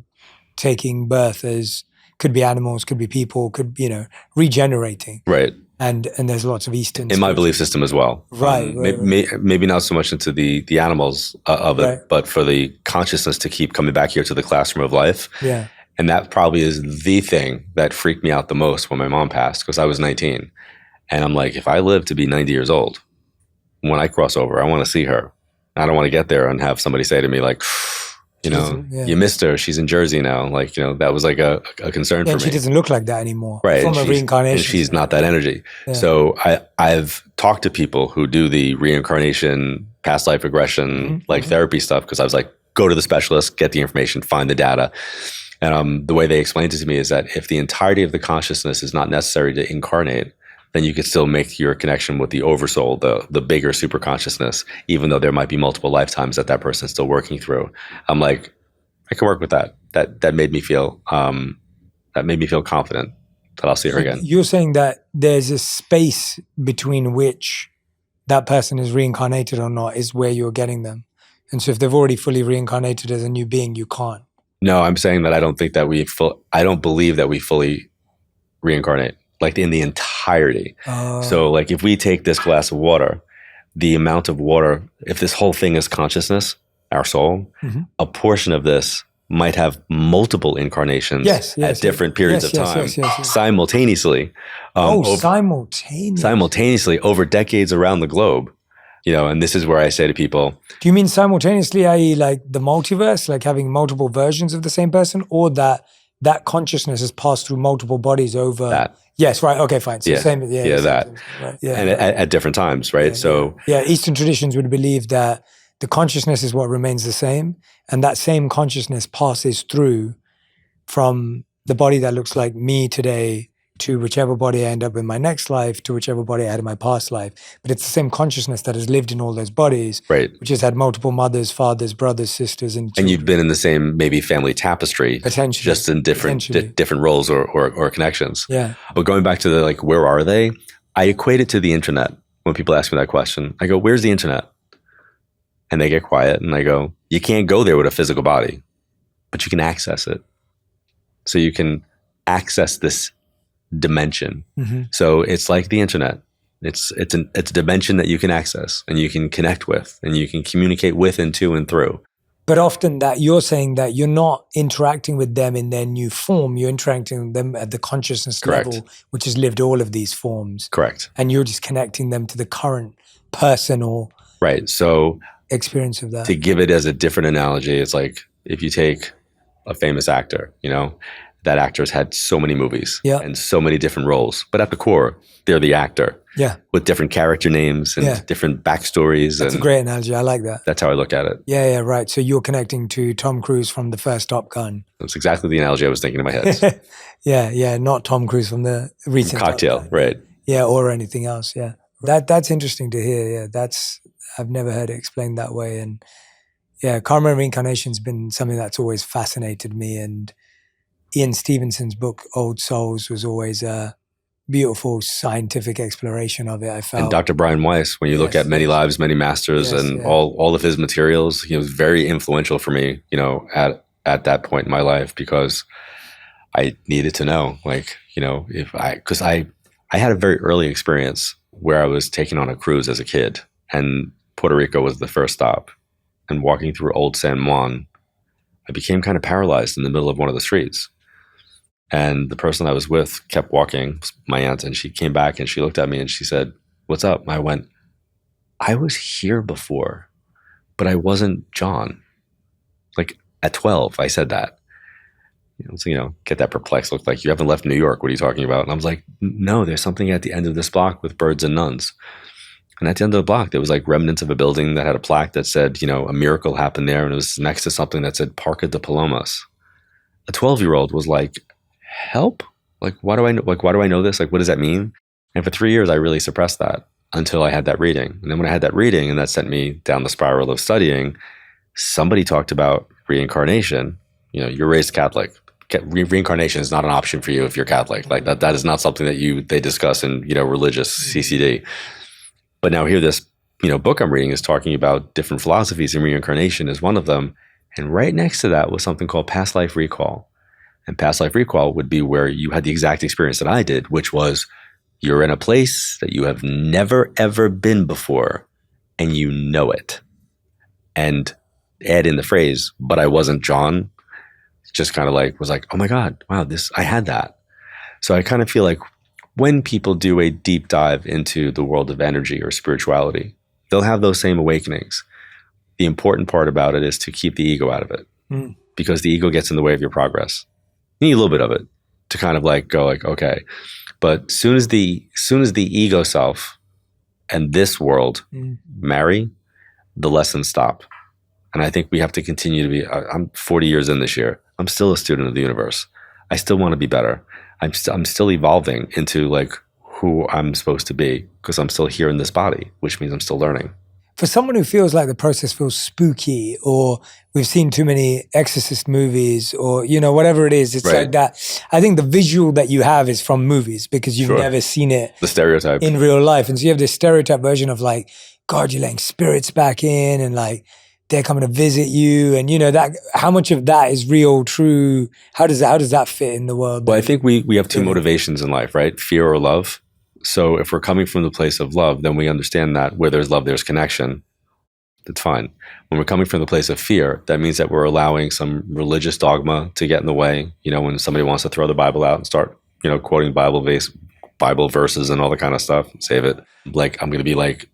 taking birth as, could be animals, could be people, could, you know, regenerating. Right. And there's lots of Eastern in my belief system as well. Right. Maybe not so much into the animals of it, but for the consciousness to keep coming back here to the classroom of life. Yeah. And that probably is the thing that freaked me out the most when my mom passed, because I was 19. And I'm like, if I live to be 90 years old, when I cross over, I want to see her. I don't want to get there and have somebody say to me like, you know, you missed her. She's in Jersey now. Like, you know, that was like a concern for me. She doesn't look like that anymore. Right. From a reincarnation. And she's not that energy. Yeah. So I've talked to people who do the reincarnation, past life regression, like therapy stuff, because I was like, go to the specialist, get the information, find the data. And the way they explained it to me is that if the entirety of the consciousness is not necessary to incarnate, then you could still make your connection with the oversoul, the bigger super consciousness, even though there might be multiple lifetimes that person's still working through. I'm like, I can work with that. That made me feel confident that I'll see her again. You're saying that there's a space between which that person is reincarnated or not is where you're getting them. And so if they've already fully reincarnated as a new being, you can't. No, I'm saying that I don't believe that we fully reincarnate. Like in the entirety. So like if we take this glass of water, the amount of water, if this whole thing is consciousness, our soul, a portion of this might have multiple incarnations at different periods of time simultaneously. Simultaneously over decades around the globe. You know, and this is where I say to people. Do you mean simultaneously, i.e. like the multiverse, like having multiple versions of the same person, or that consciousness has passed through multiple bodies over that? Yes, right. Okay, fine. So same, that. Right. Yeah, and at different times, right? Eastern traditions would believe that the consciousness is what remains the same, and that same consciousness passes through from the body that looks like me today to whichever body I end up in my next life, to whichever body I had in my past life. But it's the same consciousness that has lived in all those bodies, Right. which has had multiple mothers, fathers, brothers, sisters, and children. And you've been in the same maybe family tapestry, Potentially. just in different roles or connections. Yeah. But going back to the like, where are they? I equate it to the internet. When people ask me that question, I go, where's the internet? And they get quiet and I go, you can't go there with a physical body, but you can access it. So you can access this dimension. Mm-hmm. So it's like the internet. It's a dimension that you can access and you can connect with and you can communicate with and to and through. But often that you're saying that you're not interacting with them in their new form. You're interacting with them at the consciousness Correct. level, which has lived all of these forms. Correct. And you're just connecting them to the current person or right. So experience of that. To give it as a different analogy, it's like if you take a famous actor, you know, that actor's had so many movies and so many different roles, but at the core, they're the actor. Yeah. With different character names and different backstories. That's a great analogy. I like that. That's how I look at it. Yeah, right. So you're connecting to Tom Cruise from the first Top Gun. That's exactly the analogy I was thinking in my head. yeah. Not Tom Cruise from the recent Cocktail, right. Yeah, or anything else. Yeah. That's interesting to hear. Yeah, I've never heard it explained that way. And yeah, karma and reincarnation's been something that's always fascinated me. And Ian Stevenson's book, Old Souls, was always a beautiful scientific exploration of it, I felt. And Dr. Brian Weiss, when you look at Many Lives, Many Masters all of his materials, he was very influential for me, you know, at that point in my life, because I needed to know, like, you know, because I had a very early experience where I was taken on a cruise as a kid, and Puerto Rico was the first stop. And walking through Old San Juan, I became kind of paralyzed in the middle of one of the streets. And the person I was with kept walking, my aunt, and she came back and she looked at me and she said, "What's up?" I went, "I was here before, but I wasn't John." Like at 12, I said that. So, you know, get that perplexed look, like, "You haven't left New York. What are you talking about?" And I was like, "No, there's something at the end of this block with birds and nuns." And at the end of the block, there was like remnants of a building that had a plaque that said, you know, a miracle happened there. And it was next to something that said Parque de Palomas. A 12-year-old was like, "Help? Like, why do I know this? Like, what does that mean?" And for 3 years, I really suppressed that until I had that reading. And then when I had that reading, and that sent me down the spiral of studying, somebody talked about reincarnation. You know, you're raised Catholic. Reincarnation is not an option for you if you're Catholic. Like that is not something that they discuss in, you know, religious CCD. But now here, this, you know, book I'm reading is talking about different philosophies, and reincarnation is one of them. And right next to that was something called past life recall. And past life recall would be where you had the exact experience that I did, which was you're in a place that you have never, ever been before, and you know it. And add in the phrase, "but I wasn't John," just kind of like was like, oh my God, wow, I had that. So I kind of feel like when people do a deep dive into the world of energy or spirituality, they'll have those same awakenings. The important part about it is to keep the ego out of it, because the ego gets in the way of your progress. You need a little bit of it to kind of like go like, okay. But soon as the ego self and this world marry, the lessons stop. And I think we have to continue to be, I'm 40 years in this year. I'm still a student of the universe. I still want to be better. I'm still evolving into like who I'm supposed to be, because I'm still here in this body, which means I'm still learning. For someone who feels like the process feels spooky, or we've seen too many Exorcist movies, or, you know, whatever it is, it's like that. I think the visual that you have is from movies, because you've never seen it. The stereotype. In real life. And so you have this stereotype version of like, God, you're letting spirits back in, and like, they're coming to visit you, and you know that. How much of that is real, true? How does that fit in the world? Well, I think we have two motivations in life, right? Fear or love. So if we're coming from the place of love, then we understand that where there's love, there's connection. That's fine. When we're coming from the place of fear, that means that we're allowing some religious dogma to get in the way. You know, when somebody wants to throw the Bible out and start, you know, quoting Bible verses and all that kind of stuff, save it. Like, I'm going to be like,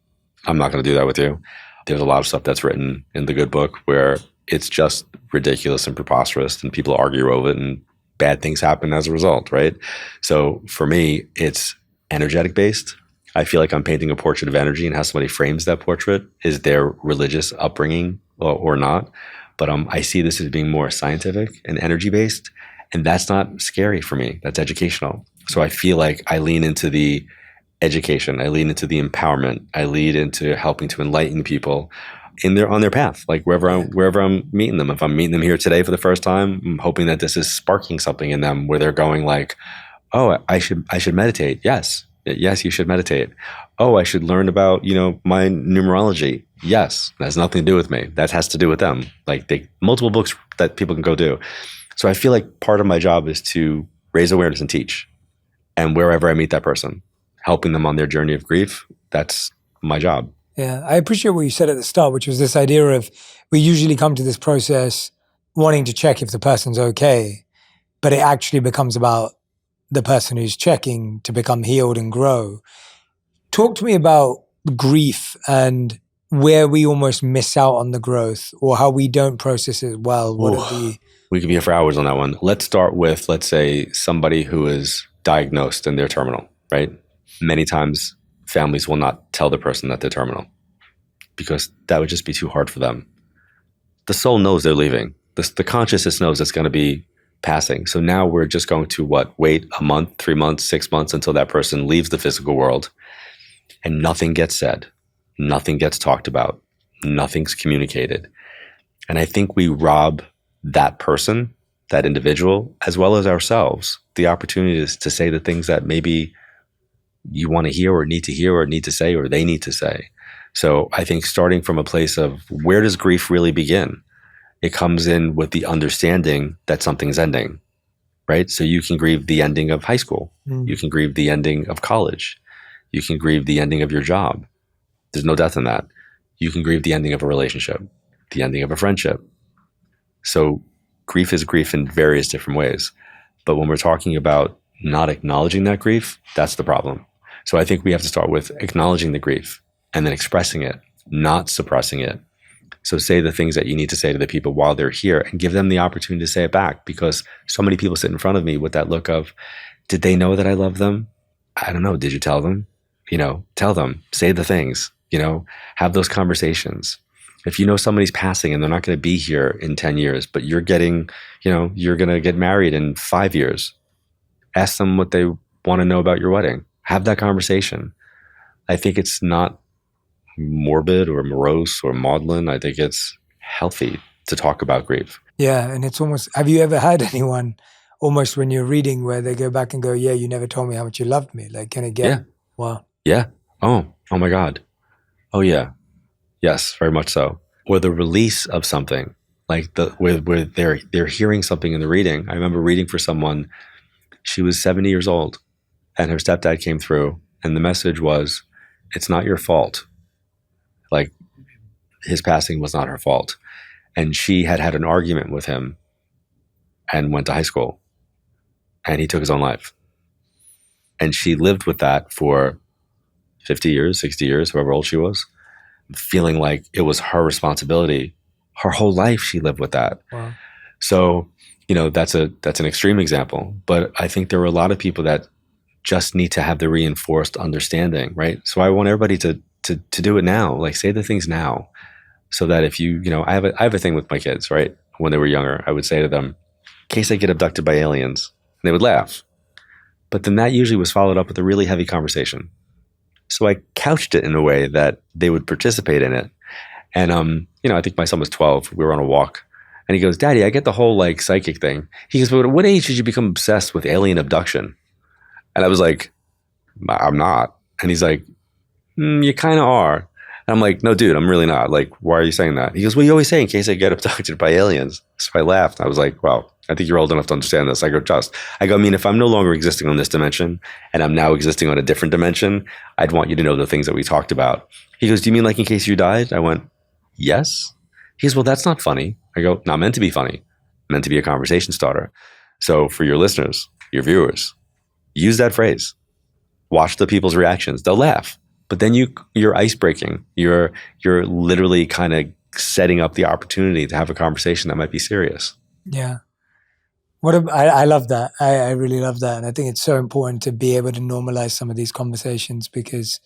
I'm not going to do that with you. There's a lot of stuff that's written in the good book where it's just ridiculous and preposterous, and people argue over it, and bad things happen as a result, right? So for me, it's energetic based. I feel like I'm painting a portrait of energy, and how somebody frames that portrait is their religious upbringing or not. But I see this as being more scientific and energy based. And that's not scary for me. That's educational. So I feel like I lean into the education. I lean into the empowerment. I lead into helping to enlighten people on their path, like wherever I'm meeting them. If I'm meeting them here today for the first time, I'm hoping that this is sparking something in them where they're going like, oh, I should meditate. Yes, you should meditate. Oh, I should learn about my numerology. Yes, that has nothing to do with me. That has to do with them. Like multiple books that people can go do. So I feel like part of my job is to raise awareness and teach, and wherever I meet that person, helping them on their journey of grief. That's my job. Yeah, I appreciate what you said at the start, which was this idea of we usually come to this process wanting to check if the person's okay, but it actually becomes about the person who's checking to become healed and grow. Talk to me about grief and where we almost miss out on the growth or how we don't process it well. We could be here for hours on that one. Let's start with, let's say, somebody who is diagnosed and they're terminal, right? Many times families will not tell the person that they're terminal because that would just be too hard for them. The soul knows they're leaving. The consciousness knows it's going to be passing. So now we're just going to wait a month, 3 months, 6 months until that person leaves the physical world and nothing gets said, nothing gets talked about, nothing's communicated. And I think we rob that person, that individual, as well as ourselves, the opportunity to say the things that maybe you want to hear or need to say or they need to say. So I think starting from a place of where does grief really begin? It comes in with the understanding that something's ending, right? So you can grieve the ending of high school. You can grieve the ending of college. You can grieve the ending of your job. There's no death in that. You can grieve the ending of a relationship, the ending of a friendship. So grief is grief in various different ways. But when we're talking about not acknowledging that grief, that's the problem. So I think we have to start with acknowledging the grief and then expressing it, not suppressing it. So say the things that you need to say to the people while they're here and give them the opportunity to say it back, because so many people sit in front of me with that look of, did they know that I love them? I don't know. Did you tell them? Tell them, say the things, have those conversations. If you know somebody's passing and they're not going to be here in 10 years, but you're going to get married in 5 years, ask them what they want to know about your wedding. Have that conversation. I think it's not morbid or morose or maudlin. I think it's healthy to talk about grief. Yeah, and it's almost, have you ever had anyone almost when you're reading where they go back and go, yeah, you never told me how much you loved me? Like, can it get, yeah. Wow. Yeah. Oh my God. Oh yeah. Yes, very much so. Or the release of something, like where they're hearing something in the reading. I remember reading for someone, she was 70 years old and her stepdad came through and the message was, it's not your fault. Like his passing was not her fault. And she had an argument with him and went to high school and he took his own life. And she lived with that for 50 years, 60 years, however old she was, feeling like it was her responsibility. Her whole life she lived with that. Wow. So, that's an extreme example. But I think there are a lot of people that just need to have the reinforced understanding, right? So I want everybody to do it now, like say the things now, so that if I have a thing with my kids, right? When they were younger, I would say to them, in case I get abducted by aliens, and they would laugh. But then that usually was followed up with a really heavy conversation. So I couched it in a way that they would participate in it. And, I think my son was 12. We were on a walk and he goes, Daddy, I get the whole like psychic thing. He goes, but at what age did you become obsessed with alien abduction? And I was like, I'm not. And he's like, you kind of are. And I'm like, no, dude, I'm really not. Like, why are you saying that? He goes, well, you always say in case I get abducted by aliens. So I laughed. I was like, well, I think you're old enough to understand this. I go, I mean, if I'm no longer existing on this dimension and I'm now existing on a different dimension, I'd want you to know the things that we talked about. He goes, do you mean like in case you died? I went, yes. He goes, well, that's not funny. I go, not meant to be funny, meant to be a conversation starter. So for your listeners, your viewers, use that phrase. Watch the people's reactions. They'll laugh. But then you're ice breaking. You're literally kind of setting up the opportunity to have a conversation that might be serious. Yeah. I love that. I really love that. And I think it's so important to be able to normalize some of these conversations because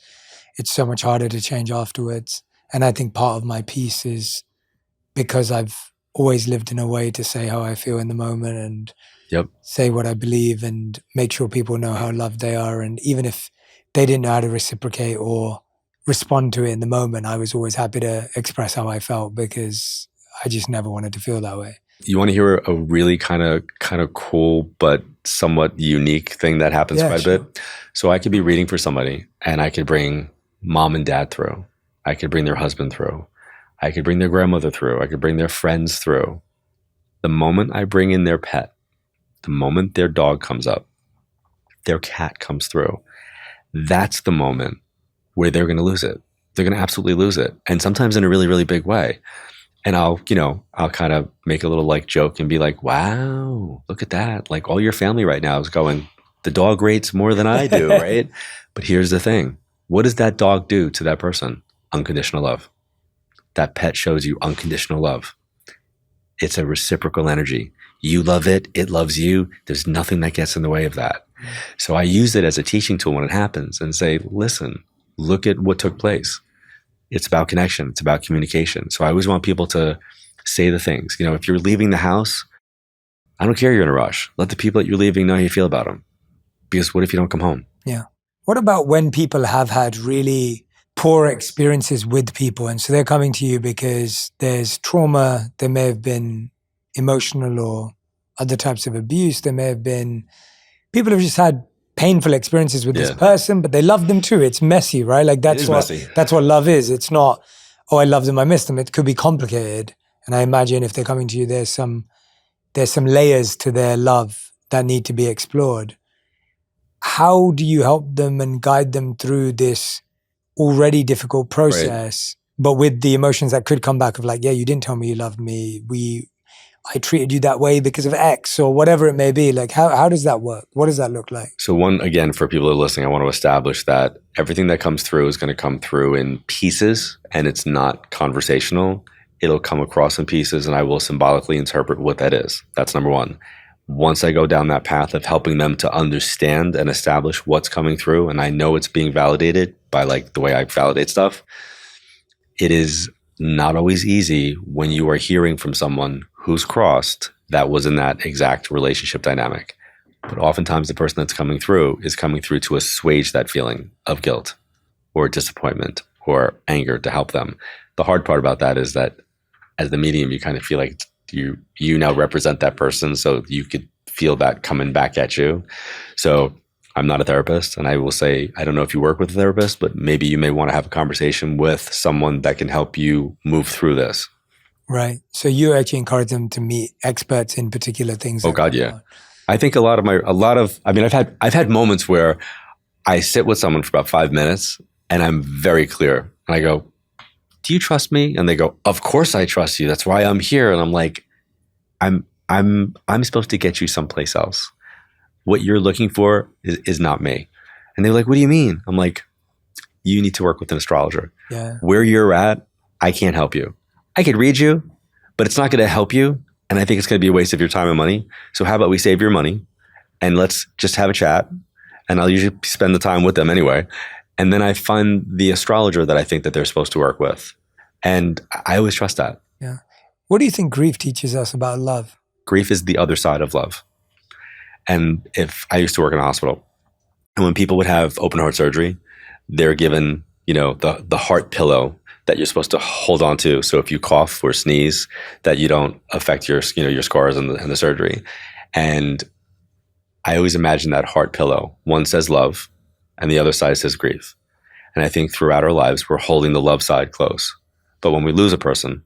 it's so much harder to change afterwards. And I think part of my piece is because I've always lived in a way to say how I feel in the moment and Yep. say what I believe and make sure people know how loved they are. And even if they didn't know how to reciprocate or respond to it in the moment, I was always happy to express how I felt because I just never wanted to feel that way. You want to hear a really kind of cool but somewhat unique thing that happens quite a bit? So I could be reading for somebody and I could bring mom and dad through. I could bring their husband through. I could bring their grandmother through. I could bring their friends through. The moment I bring in their pet, the moment their dog comes up, their cat comes through, that's the moment where they're going to lose it. They're going to absolutely lose it. And sometimes in a really, really big way. And I'll kind of make a little like joke and be like, wow, look at that. Like all your family right now is going, the dog rates more than I do, right? But here's the thing. What does that dog do to that person? Unconditional love. That pet shows you unconditional love. It's a reciprocal energy. You love it. It loves you. There's nothing that gets in the way of that. So I use it as a teaching tool when it happens and say, listen, look at what took place. It's about connection. It's about communication. So I always want people to say the things. You know, if you're leaving the house, I don't care you're in a rush. Let the people that you're leaving know how you feel about them. Because what if you don't come home? Yeah. What about when people have had really poor experiences with people and so they're coming to you because there's trauma, there may have been emotional or other types of abuse, there may have been people who've just had painful experiences with this person, but they love them too. It's messy, right? Like that's what love is. It's not, oh, I love them, I miss them. It could be complicated. And I imagine if they're coming to you, there's some layers to their love that need to be explored. How do you help them and guide them through this already difficult process, but with the emotions that could come back of like, yeah, you didn't tell me you loved me. I treated you that way because of X or whatever it may be. Like, how does that work? What does that look like? So one, again, for people that are listening, I want to establish that everything that comes through is going to come through in pieces and it's not conversational. It'll come across in pieces and I will symbolically interpret what that is. That's number one. Once I go down that path of helping them to understand and establish what's coming through, and I know it's being validated by like the way I validate stuff, it is not always easy when you are hearing from someone who's crossed that was in that exact relationship dynamic. But oftentimes the person that's coming through is coming through to assuage that feeling of guilt or disappointment or anger to help them. The hard part about that is that as the medium, you kind of feel like you now represent that person, so you could feel that coming back at you. So I'm not a therapist, and I will say, I don't know if you work with a therapist, but maybe you may want to have a conversation with someone that can help you move through this. Right. So you actually encourage them to meet experts in particular things. Oh God, yeah. I think I've had moments where I sit with someone for about 5 minutes and I'm very clear. And I go, do you trust me? And they go, of course I trust you. That's why I'm here. And I'm like, I'm supposed to get you someplace else. What you're looking for is not me. And they're like, what do you mean? I'm like, you need to work with an astrologer. Yeah. Where you're at, I can't help you. I could read you, but it's not going to help you. And I think it's going to be a waste of your time and money. So how about we save your money and let's just have a chat. And I'll usually spend the time with them anyway. And then I find the astrologer that I think that they're supposed to work with. And I always trust that. Yeah. What do you think grief teaches us about love? Grief is the other side of love. And if I used to work in a hospital, and when people would have open heart surgery, they're given, the heart pillow that you're supposed to hold on to. So if you cough or sneeze, that you don't affect your scars and the surgery. And I always imagine that heart pillow. One says love and the other side says grief. And I think throughout our lives, we're holding the love side close. But when we lose a person,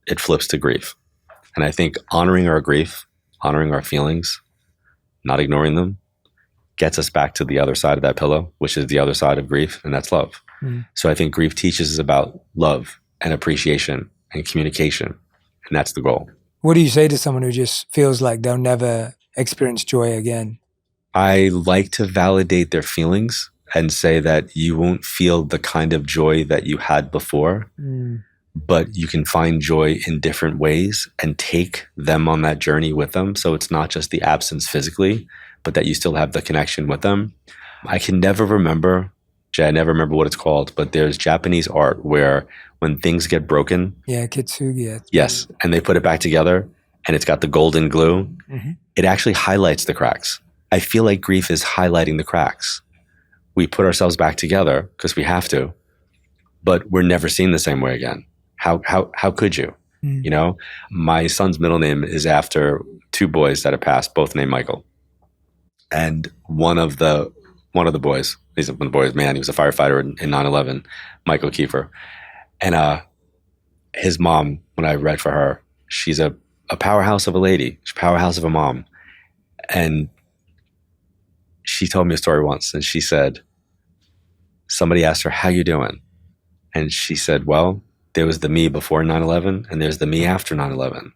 it flips to grief. And I think honoring our grief, honoring our feelings, not ignoring them, gets us back to the other side of that pillow, which is the other side of grief, and that's love. So I think grief teaches us about love and appreciation and communication, and that's the goal. What do you say to someone who just feels like they'll never experience joy again? I like to validate their feelings and say that you won't feel the kind of joy that you had before, but you can find joy in different ways and take them on that journey with them. So it's not just the absence physically, but that you still have the connection with them. I can never remember Jay, I never remember what it's called, but there's Japanese art where when things get broken, Yeah, kitsugi. yes, and they put it back together and it's got the golden glue, it actually highlights the cracks. I feel like grief is highlighting the cracks. We put ourselves back together because we have to, but we're never seen the same way again. How could you? You know, my son's middle name is after two boys that have passed, both named Michael. And one of the boys, he's one of the boys, man, he was a firefighter in 9/11, Michael Kiefer. And his mom, when I read for her, she's a powerhouse of a lady, she's a powerhouse of a mom. And she told me a story once, and she said, somebody asked her, how you doing? And she said, well, there was the me before 9/11 and there's the me after 9/11.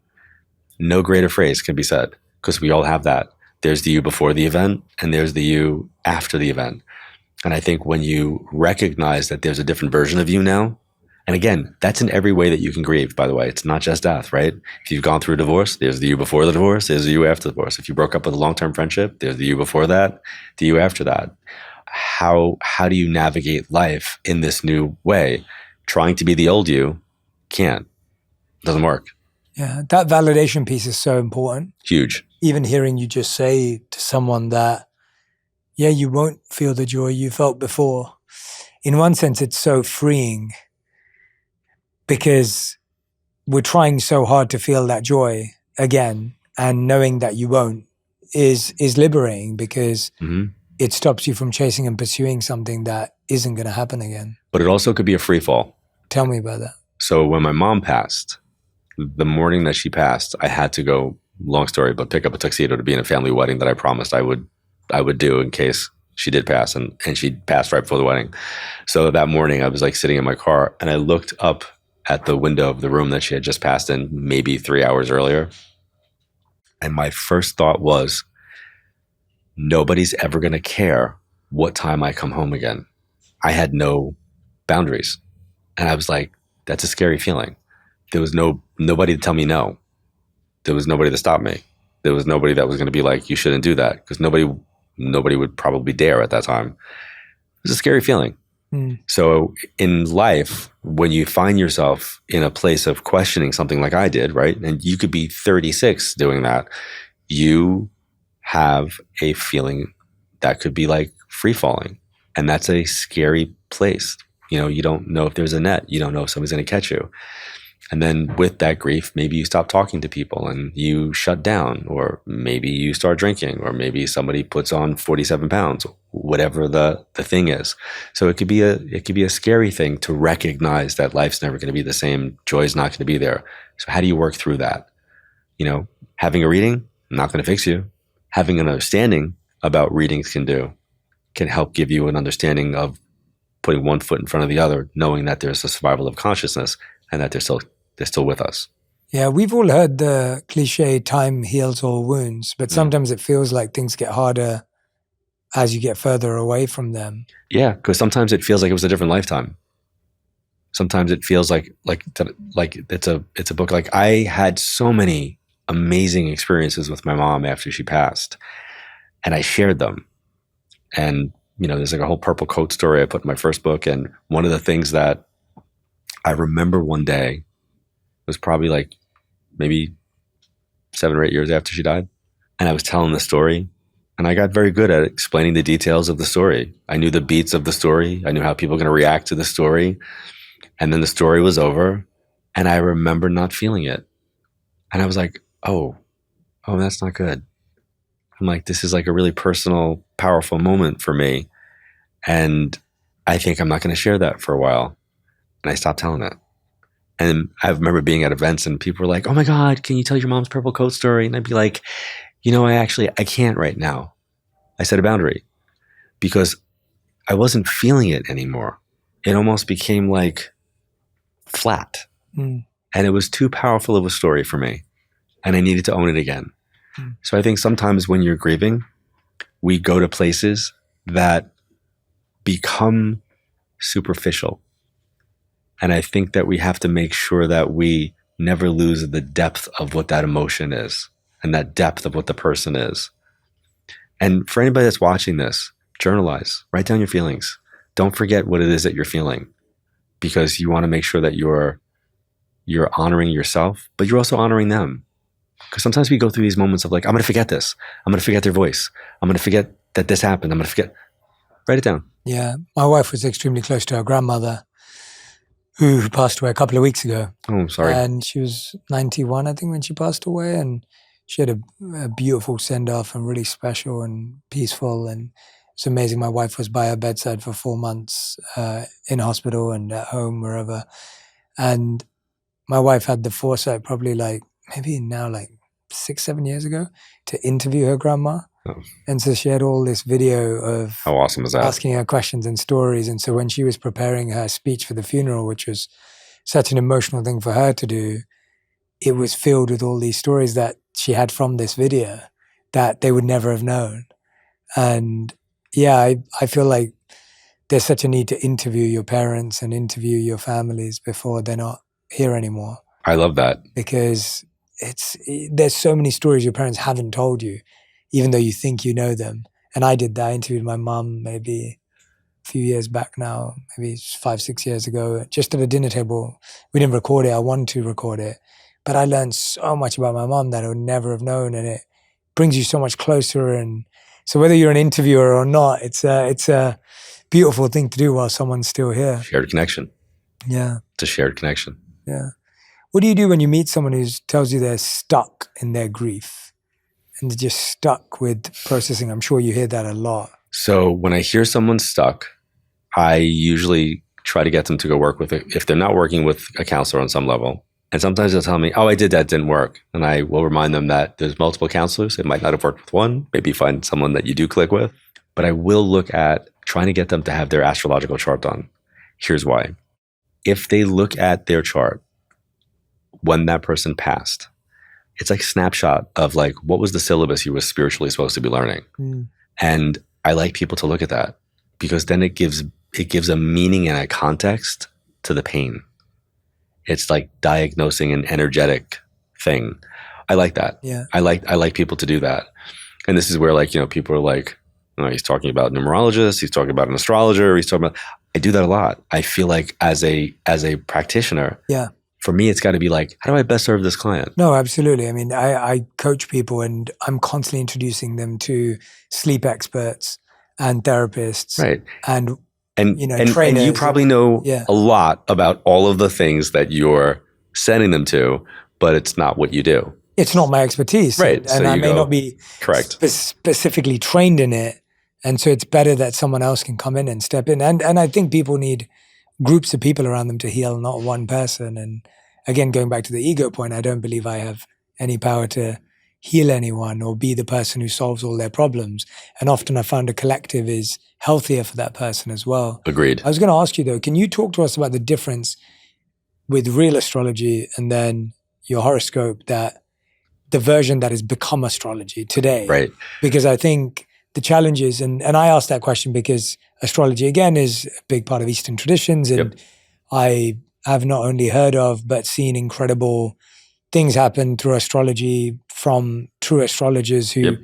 No greater phrase can be said because we all have that. There's the you before the event and there's the you after the event. And I think when you recognize that there's a different version of you now, and again, that's in every way that you can grieve, by the way. It's not just death, right? If you've gone through a divorce, there's the you before the divorce, there's the you after the divorce. If you broke up with a long-term friendship, there's the you before that, the you after that. How do you navigate life in this new way? Trying to be the old you can't. Doesn't work. Yeah, that validation piece is so important. Huge. Even hearing you just say to someone that, yeah, you won't feel the joy you felt before. In one sense, it's so freeing because we're trying so hard to feel that joy again, and knowing that you won't is liberating because it stops you from chasing and pursuing something that isn't going to happen again. But it also could be a free fall. Tell me about that. So when my mom passed, the morning that she passed, I had to go, long story, but pick up a tuxedo to be in a family wedding that I promised I would do in case she did pass, and she passed right before the wedding. So that morning I was like sitting in my car and I looked up at the window of the room that she had just passed in maybe 3 hours earlier. And my first thought was, nobody's ever going to care what time I come home again. I had no boundaries. And I was like, that's a scary feeling. There was nobody to tell me no. There was nobody to stop me. There was nobody that was going to be like, you shouldn't do that, because nobody would probably dare at that time. It was a scary feeling. So in life, when you find yourself in a place of questioning something like I did, right? And you could be 36 doing that, you have a feeling that could be like free falling. And that's a scary place. You know, you don't know if there's a net. You don't know if somebody's going to catch you. And then with that grief, maybe you stop talking to people and you shut down, or maybe you start drinking, or maybe somebody puts on 47 pounds, whatever the thing is. So it could be a scary thing to recognize that life's never going to be the same. Joy's not going to be there. So how do you work through that? You know, having a reading, not going to fix you. Having an understanding about readings can help give you an understanding of putting one foot in front of the other, knowing that there's a survival of consciousness and that they're still with us. Yeah, we've all heard the cliche, time heals all wounds, but sometimes it feels like things get harder as you get further away from them. Yeah, because sometimes it feels like it was a different lifetime. Sometimes it feels like it's a book. Like I had so many amazing experiences with my mom after she passed, and I shared them. And you know, there's like a whole purple coat story I put in my first book. And one of the things that I remember one day was probably like maybe 7 or 8 years after she died. And I was telling the story, and I got very good at explaining the details of the story. I knew the beats of the story. I knew how people were going to react to the story. And then the story was over, and I remember not feeling it. And I was like, oh, that's not good. I'm like, this is like a really personal, powerful moment for me. And I think I'm not going to share that for a while. And I stopped telling it. And I remember being at events and people were like, oh my God, can you tell your mom's purple coat story? And I'd be like, you know, I can't right now. I set a boundary because I wasn't feeling it anymore. It almost became like flat. And it was too powerful of a story for me. And I needed to own it again. So I think sometimes when you're grieving, we go to places that become superficial. And I think that we have to make sure that we never lose the depth of what that emotion is and that depth of what the person is. And for anybody that's watching this, journalize, write down your feelings, don't forget what it is that you're feeling, because you want to make sure that you're honoring yourself, but you're also honoring them. Because sometimes we go through these moments of like, I'm going to forget this. I'm going to forget their voice. I'm going to forget that this happened. I'm going to forget. Write it down. Yeah. My wife was extremely close to her grandmother, who passed away a couple of weeks ago. Oh, I'm sorry. And she was 91, I think, when she passed away. And she had a beautiful send-off and really special and peaceful. And it's amazing. My wife was by her bedside for 4 months in hospital and at home, wherever. And my wife had the foresight probably maybe now 6-7 years ago to interview her grandma. Oh. And so she had all this video of How awesome is that? asking her questions and stories. And so when she was preparing her speech for the funeral, which was such an emotional thing for her to do, it was filled with all these stories that she had from this video that they would never have known. And yeah, I feel like there's such a need to interview your parents and interview your families before they're not here anymore. I love that. Because there's so many stories your parents haven't told you, even though you think you know them. And I did that. I interviewed my mum maybe a few years back now, maybe 5-6 years ago, just at a dinner table. We didn't record it. I wanted to record it. But I learned so much about my mum that I would never have known. And it brings you so much closer. And so whether you're an interviewer or not, it's a beautiful thing to do while someone's still here. Shared connection. Yeah. It's a shared connection. Yeah. What do you do when you meet someone who tells you they're stuck in their grief and they're just stuck with processing? I'm sure you hear that a lot. So when I hear someone stuck, I usually try to get them to go work with it. If they're not working with a counselor on some level, and sometimes they'll tell me, oh, I did that, didn't work. And I will remind them that there's multiple counselors. It might not have worked with one. Maybe find someone that you do click with. But I will look at trying to get them to have their astrological chart done. Here's why. If they look at their chart when that person passed, it's like a snapshot of like, what was the syllabus you were spiritually supposed to be learning? Mm. And I like people to look at that, because then it gives a meaning and a context to the pain. It's like diagnosing an energetic thing. I like that. Yeah. I like people to do that. And this is where people are like, oh, he's talking about a numerologist, he's talking about an astrologer, he's talking about, I do that a lot. I feel like as a practitioner, yeah, for me, it's got to be like, how do I best serve this client? No, absolutely. I mean, I coach people and I'm constantly introducing them to sleep experts and therapists. Right. And trainers. And you probably know a lot about all of the things that you're sending them to, but it's not what you do. It's not my expertise. Right. And so I may not be specifically trained in it. And so it's better that someone else can come in and step in. And I think people need groups of people around them to heal, not one person. And again, going back to the ego point, I don't believe I have any power to heal anyone or be the person who solves all their problems. And often I found a collective is healthier for that person as well. Agreed. I was going to ask you though, can you talk to us about the difference with real astrology and then your horoscope, that the version that has become astrology today? Right. Because I think the challenge is, and I asked that question because astrology, again, is a big part of Eastern traditions. And I have not only heard of, but seen incredible things happen through astrology from true astrologers who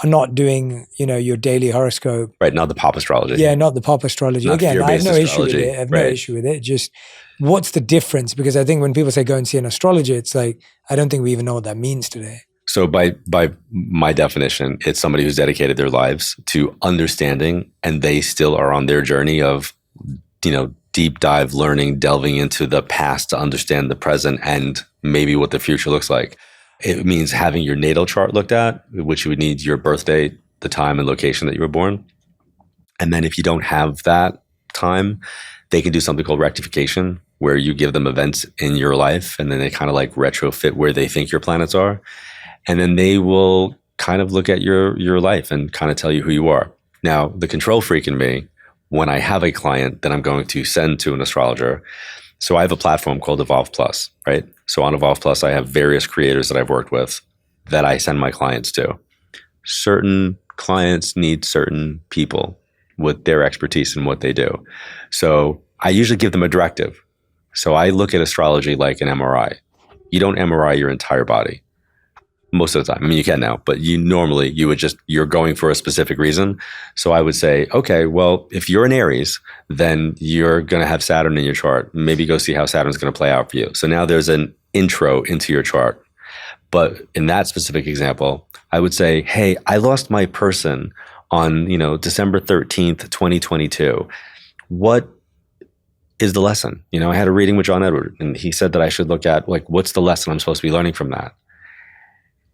are not doing, your daily horoscope. Right, not the pop astrology. Yeah, not the pop astrology. Not again, I have no issue with it. I have no right. issue with it. Just what's the difference? Because I think when people say go and see an astrologer, it's like, I don't think we even know what that means today. So by my definition, it's somebody who's dedicated their lives to understanding, and they still are on their journey of, deep dive learning, delving into the past to understand the present and maybe what the future looks like. It means having your natal chart looked at, which you would need your birth date, the time and location that you were born. And then if you don't have that time, they can do something called rectification, where you give them events in your life and then they kind of like retrofit where they think your planets are. And then they will kind of look at your life and kind of tell you who you are. Now, the control freak in me, when I have a client that I'm going to send to an astrologer, so I have a platform called Evolve Plus, right? So on Evolve Plus, I have various creators that I've worked with that I send my clients to. Certain clients need certain people with their expertise in what they do. So I usually give them a directive. So I look at astrology like an MRI. You don't MRI your entire body. most of the time. I mean, you can now, but you're going for a specific reason. So I would say, okay, well, if you're an Aries, then you're going to have Saturn in your chart. Maybe go see how Saturn's going to play out for you. So now there's an intro into your chart. But in that specific example, I would say, hey, I lost my person on, December 13th, 2022. What is the lesson? I had a reading with John Edward, and he said that I should look at, what's the lesson I'm supposed to be learning from that?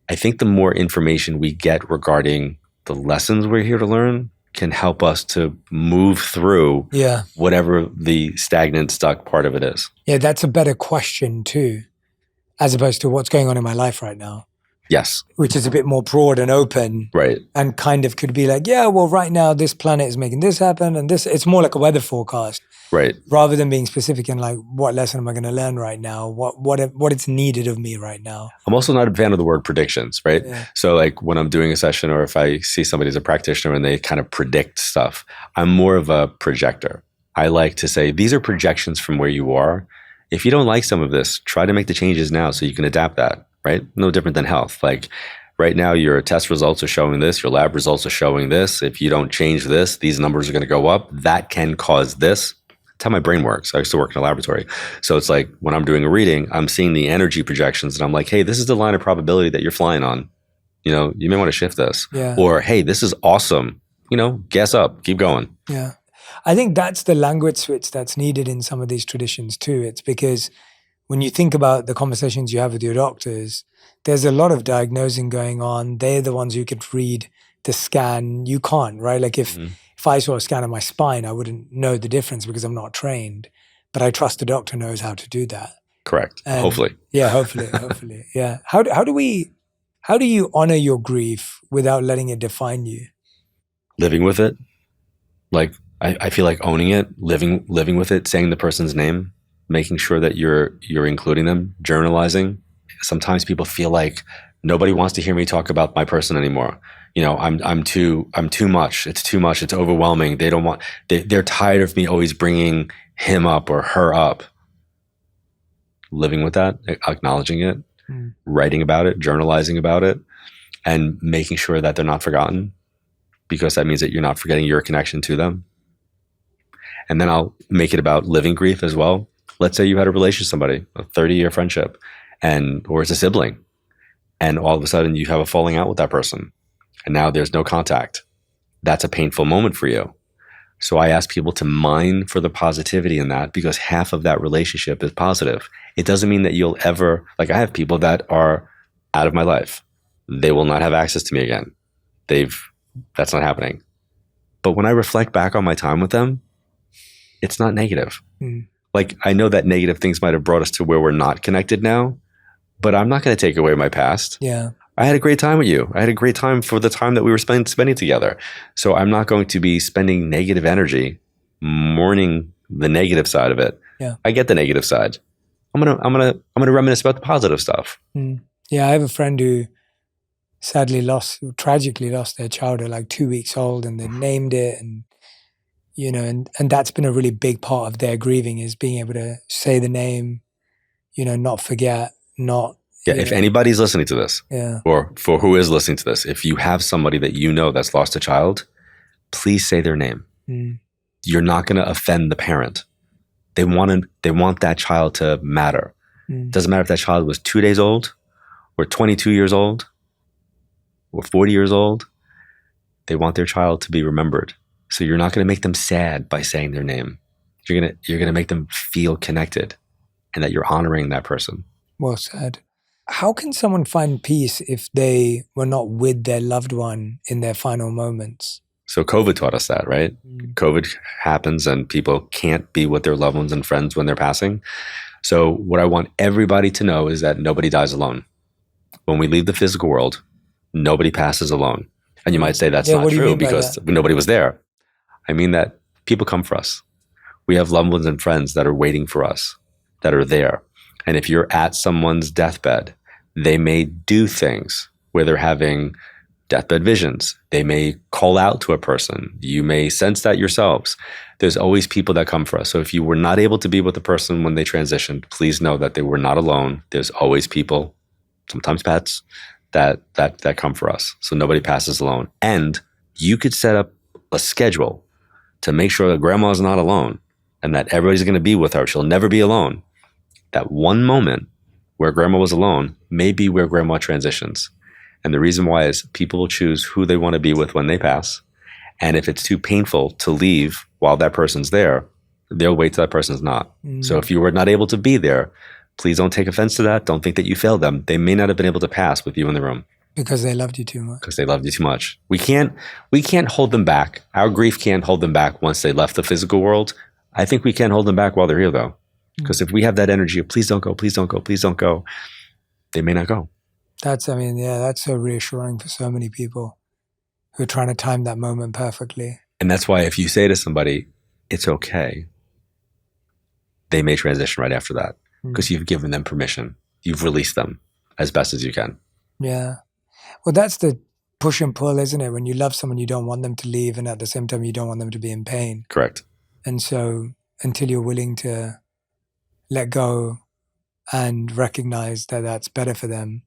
I think the more information we get regarding the lessons we're here to learn can help us to move through whatever the stagnant, stuck part of it is. Yeah, that's a better question too, as opposed to what's going on in my life right now. Yes. Which is a bit more broad and open. Right. And kind of could be like, yeah, well, right now this planet is making this happen and this. It's more like a weather forecast. Right. Rather than being specific in what lesson am I going to learn right now? What it's needed of me right now. I'm also not a fan of the word predictions, right? Yeah. So when I'm doing a session, or if I see somebody as a practitioner and they kind of predict stuff, I'm more of a projector. I like to say, these are projections from where you are. If you don't like some of this, try to make the changes now so you can adapt that, right? No different than health. Right now, your test results are showing this, your lab results are showing this. If you don't change this, these numbers are going to go up. That can cause this. That's how my brain works. I used to work in a laboratory. So it's like when I'm doing a reading, I'm seeing the energy projections and I'm like, hey, this is the line of probability that you're flying on. You may want to shift this. Yeah. Or, hey, this is awesome. Gas up, keep going. Yeah. I think that's the language switch that's needed in some of these traditions too. It's because when you think about the conversations you have with your doctors, there's a lot of diagnosing going on. They're the ones who could read the scan. You can't, right? If I saw a scan of my spine, I wouldn't know the difference because I'm not trained. But I trust the doctor knows how to do that. Correct. Hopefully. Yeah, hopefully. Yeah. How do you honor your grief without letting it define you? Living with it. I feel like owning it, living with it, saying the person's name, making sure that you're including them, journalizing. Sometimes people feel like nobody wants to hear me talk about my person anymore. I'm too much. It's too much. It's overwhelming. They're tired of me always bringing him up or her up. Living with that, acknowledging it, writing about it, journalizing about it, and making sure that they're not forgotten, because that means that you're not forgetting your connection to them. And then I'll make it about living grief as well. Let's say you had a relationship with somebody, a 30-year friendship, or it's a sibling, and all of a sudden you have a falling out with that person, and now there's no contact. That's a painful moment for you. So I ask people to mine for the positivity in that, because half of that relationship is positive. It doesn't mean that you'll ever, I have people that are out of my life. They will not have access to me again. That's not happening. But when I reflect back on my time with them, it's not negative. I know that negative things might have brought us to where we're not connected now, but I'm not going to take away my past. Yeah. I had a great time with you. I had a great time for the time that we were spending together. So I'm not going to be spending negative energy, mourning the negative side of it. Yeah. I get the negative side. I'm gonna reminisce about the positive stuff. Yeah, I have a friend who sadly tragically lost their child at 2 weeks old, and they named it, and and that's been a really big part of their grieving, is being able to say the name, not forget, not. Yeah, if anybody's listening to this, or for who is listening to this, if you have somebody that that's lost a child, please say their name. You're not going to offend the parent. They want that child to matter. Doesn't matter if that child was 2 days old, or 22 years old, or 40 years old. They want their child to be remembered. So you're not going to make them sad by saying their name. You're going to make them feel connected, and that you're honoring that person. Well said. How can someone find peace if they were not with their loved one in their final moments? So COVID taught us that, right? COVID happens and people can't be with their loved ones and friends when they're passing. So what I want everybody to know is that nobody dies alone. When we leave the physical world, nobody passes alone. And you might say that's not true because nobody was there. I mean that people come for us. We have loved ones and friends that are waiting for us, that are there. And if you're at someone's deathbed, they may do things where they're having deathbed visions. They may call out to a person. You may sense that yourselves. There's always people that come for us. So if you were not able to be with the person when they transitioned, please know that they were not alone. There's always people, sometimes pets, that come for us. So nobody passes alone. And you could set up a schedule to make sure that grandma's not alone and that everybody's going to be with her. She'll never be alone. That one moment where grandma was alone may be where grandma transitions. And the reason why is people will choose who they want to be with when they pass. And if it's too painful to leave while that person's there, they'll wait till that person's not. So if you were not able to be there, please don't take offense to that. Don't think that you failed them. They may not have been able to pass with you in the room. Because they loved you too much. Because they loved you too much. We can't hold them back. Our grief can't hold them back once they left the physical world. I think we can hold them back while they're here though. Because if we have that energy of please don't go, please don't go, please don't go, they may not go. That's so reassuring for so many people who are trying to time that moment perfectly. And that's why if you say to somebody, it's okay, they may transition right after that. Because you've given them permission. You've released them as best as you can. Yeah. Well, that's the push and pull, isn't it? When you love someone, you don't want them to leave, and at the same time, you don't want them to be in pain. Correct. And so until you're willing to let go and recognize that that's better for them,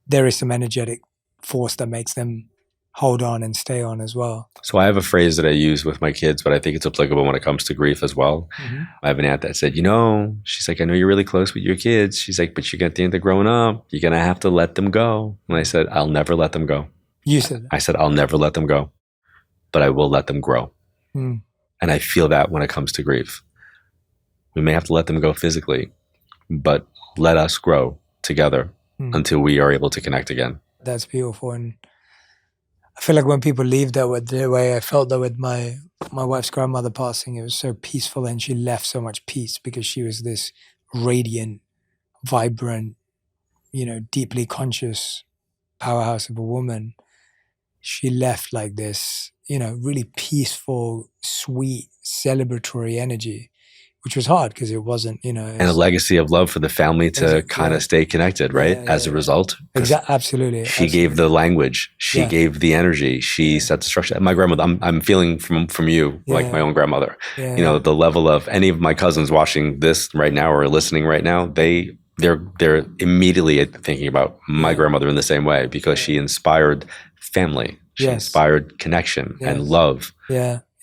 there is some energetic force that makes them hold on and stay on as well. So I have a phrase that I use with my kids, but I think it's applicable when it comes to grief as well. I have an aunt that said, she's like, I know you're really close with your kids. She's like, but you're going to end up growing up. You're going to have to let them go. And I said, I'll never let them go. You said that. I said, I'll never let them go, but I will let them grow. And I feel that when it comes to grief. We may have to let them go physically, but let us grow together until we are able to connect again. That's beautiful. And I feel like when people leave the way I felt that with my wife's grandmother passing, it was so peaceful, and she left so much peace because she was this radiant, vibrant, deeply conscious powerhouse of a woman. She left like this, really peaceful, sweet, celebratory energy, which was hard because it wasn't, and a legacy of love for the family to kind of stay connected, right? As a result. Absolutely. She gave the language. She gave the energy. She set the structure. My grandmother, I'm feeling from you, like my own grandmother. The level of any of my cousins watching this right now or listening right now, they're immediately thinking about my grandmother in the same way because she inspired family. She inspired connection and love.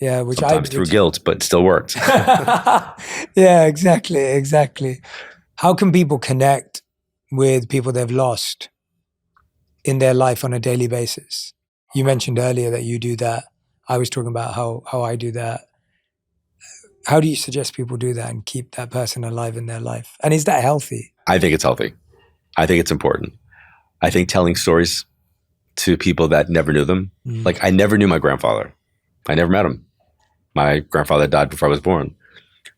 Yeah, which sometimes through guilt, but it still worked. Yeah, exactly. How can people connect with people they've lost in their life on a daily basis? You mentioned earlier that you do that. I was talking about how I do that. How do you suggest people do that and keep that person alive in their life? And is that healthy? I think it's healthy. I think it's important. I think telling stories to people that never knew them. Like I never knew my grandfather. I never met him. My grandfather died before I was born.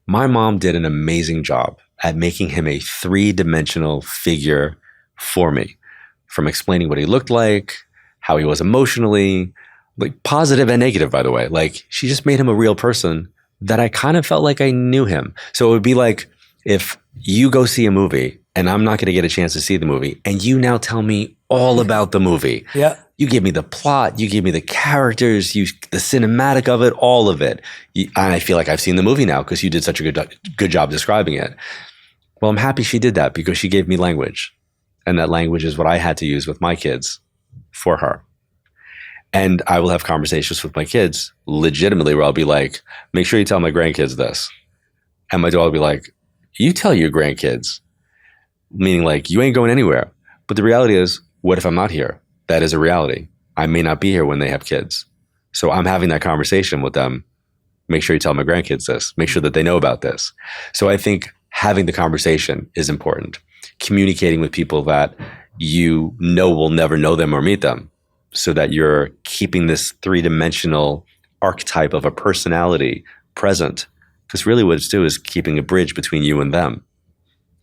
My mom did an amazing job at making him a three-dimensional figure for me, from explaining what he looked like, how he was emotionally, like positive and negative, by the way. Like she just made him a real person that I kind of felt like I knew him. So it would be like if you go see a movie and I'm not going to get a chance to see the movie and you now tell me all about the movie. Yeah. You give me the plot, you give me the characters, the cinematic of it, all of it. And I feel like I've seen the movie now because you did such a good job describing it. Well, I'm happy she did that because she gave me language. And that language is what I had to use with my kids for her. And I will have conversations with my kids legitimately where I'll be like, make sure you tell my grandkids this. And my daughter will be like, you tell your grandkids. Meaning like, you ain't going anywhere. But the reality is, what if I'm not here? That is a reality. I may not be here when they have kids. So I'm having that conversation with them. Make sure you tell my grandkids this. Make sure that they know about this. So I think having the conversation is important. Communicating with people that you know will never know them or meet them so that you're keeping this three-dimensional archetype of a personality present. Because really what it's doing is keeping a bridge between you and them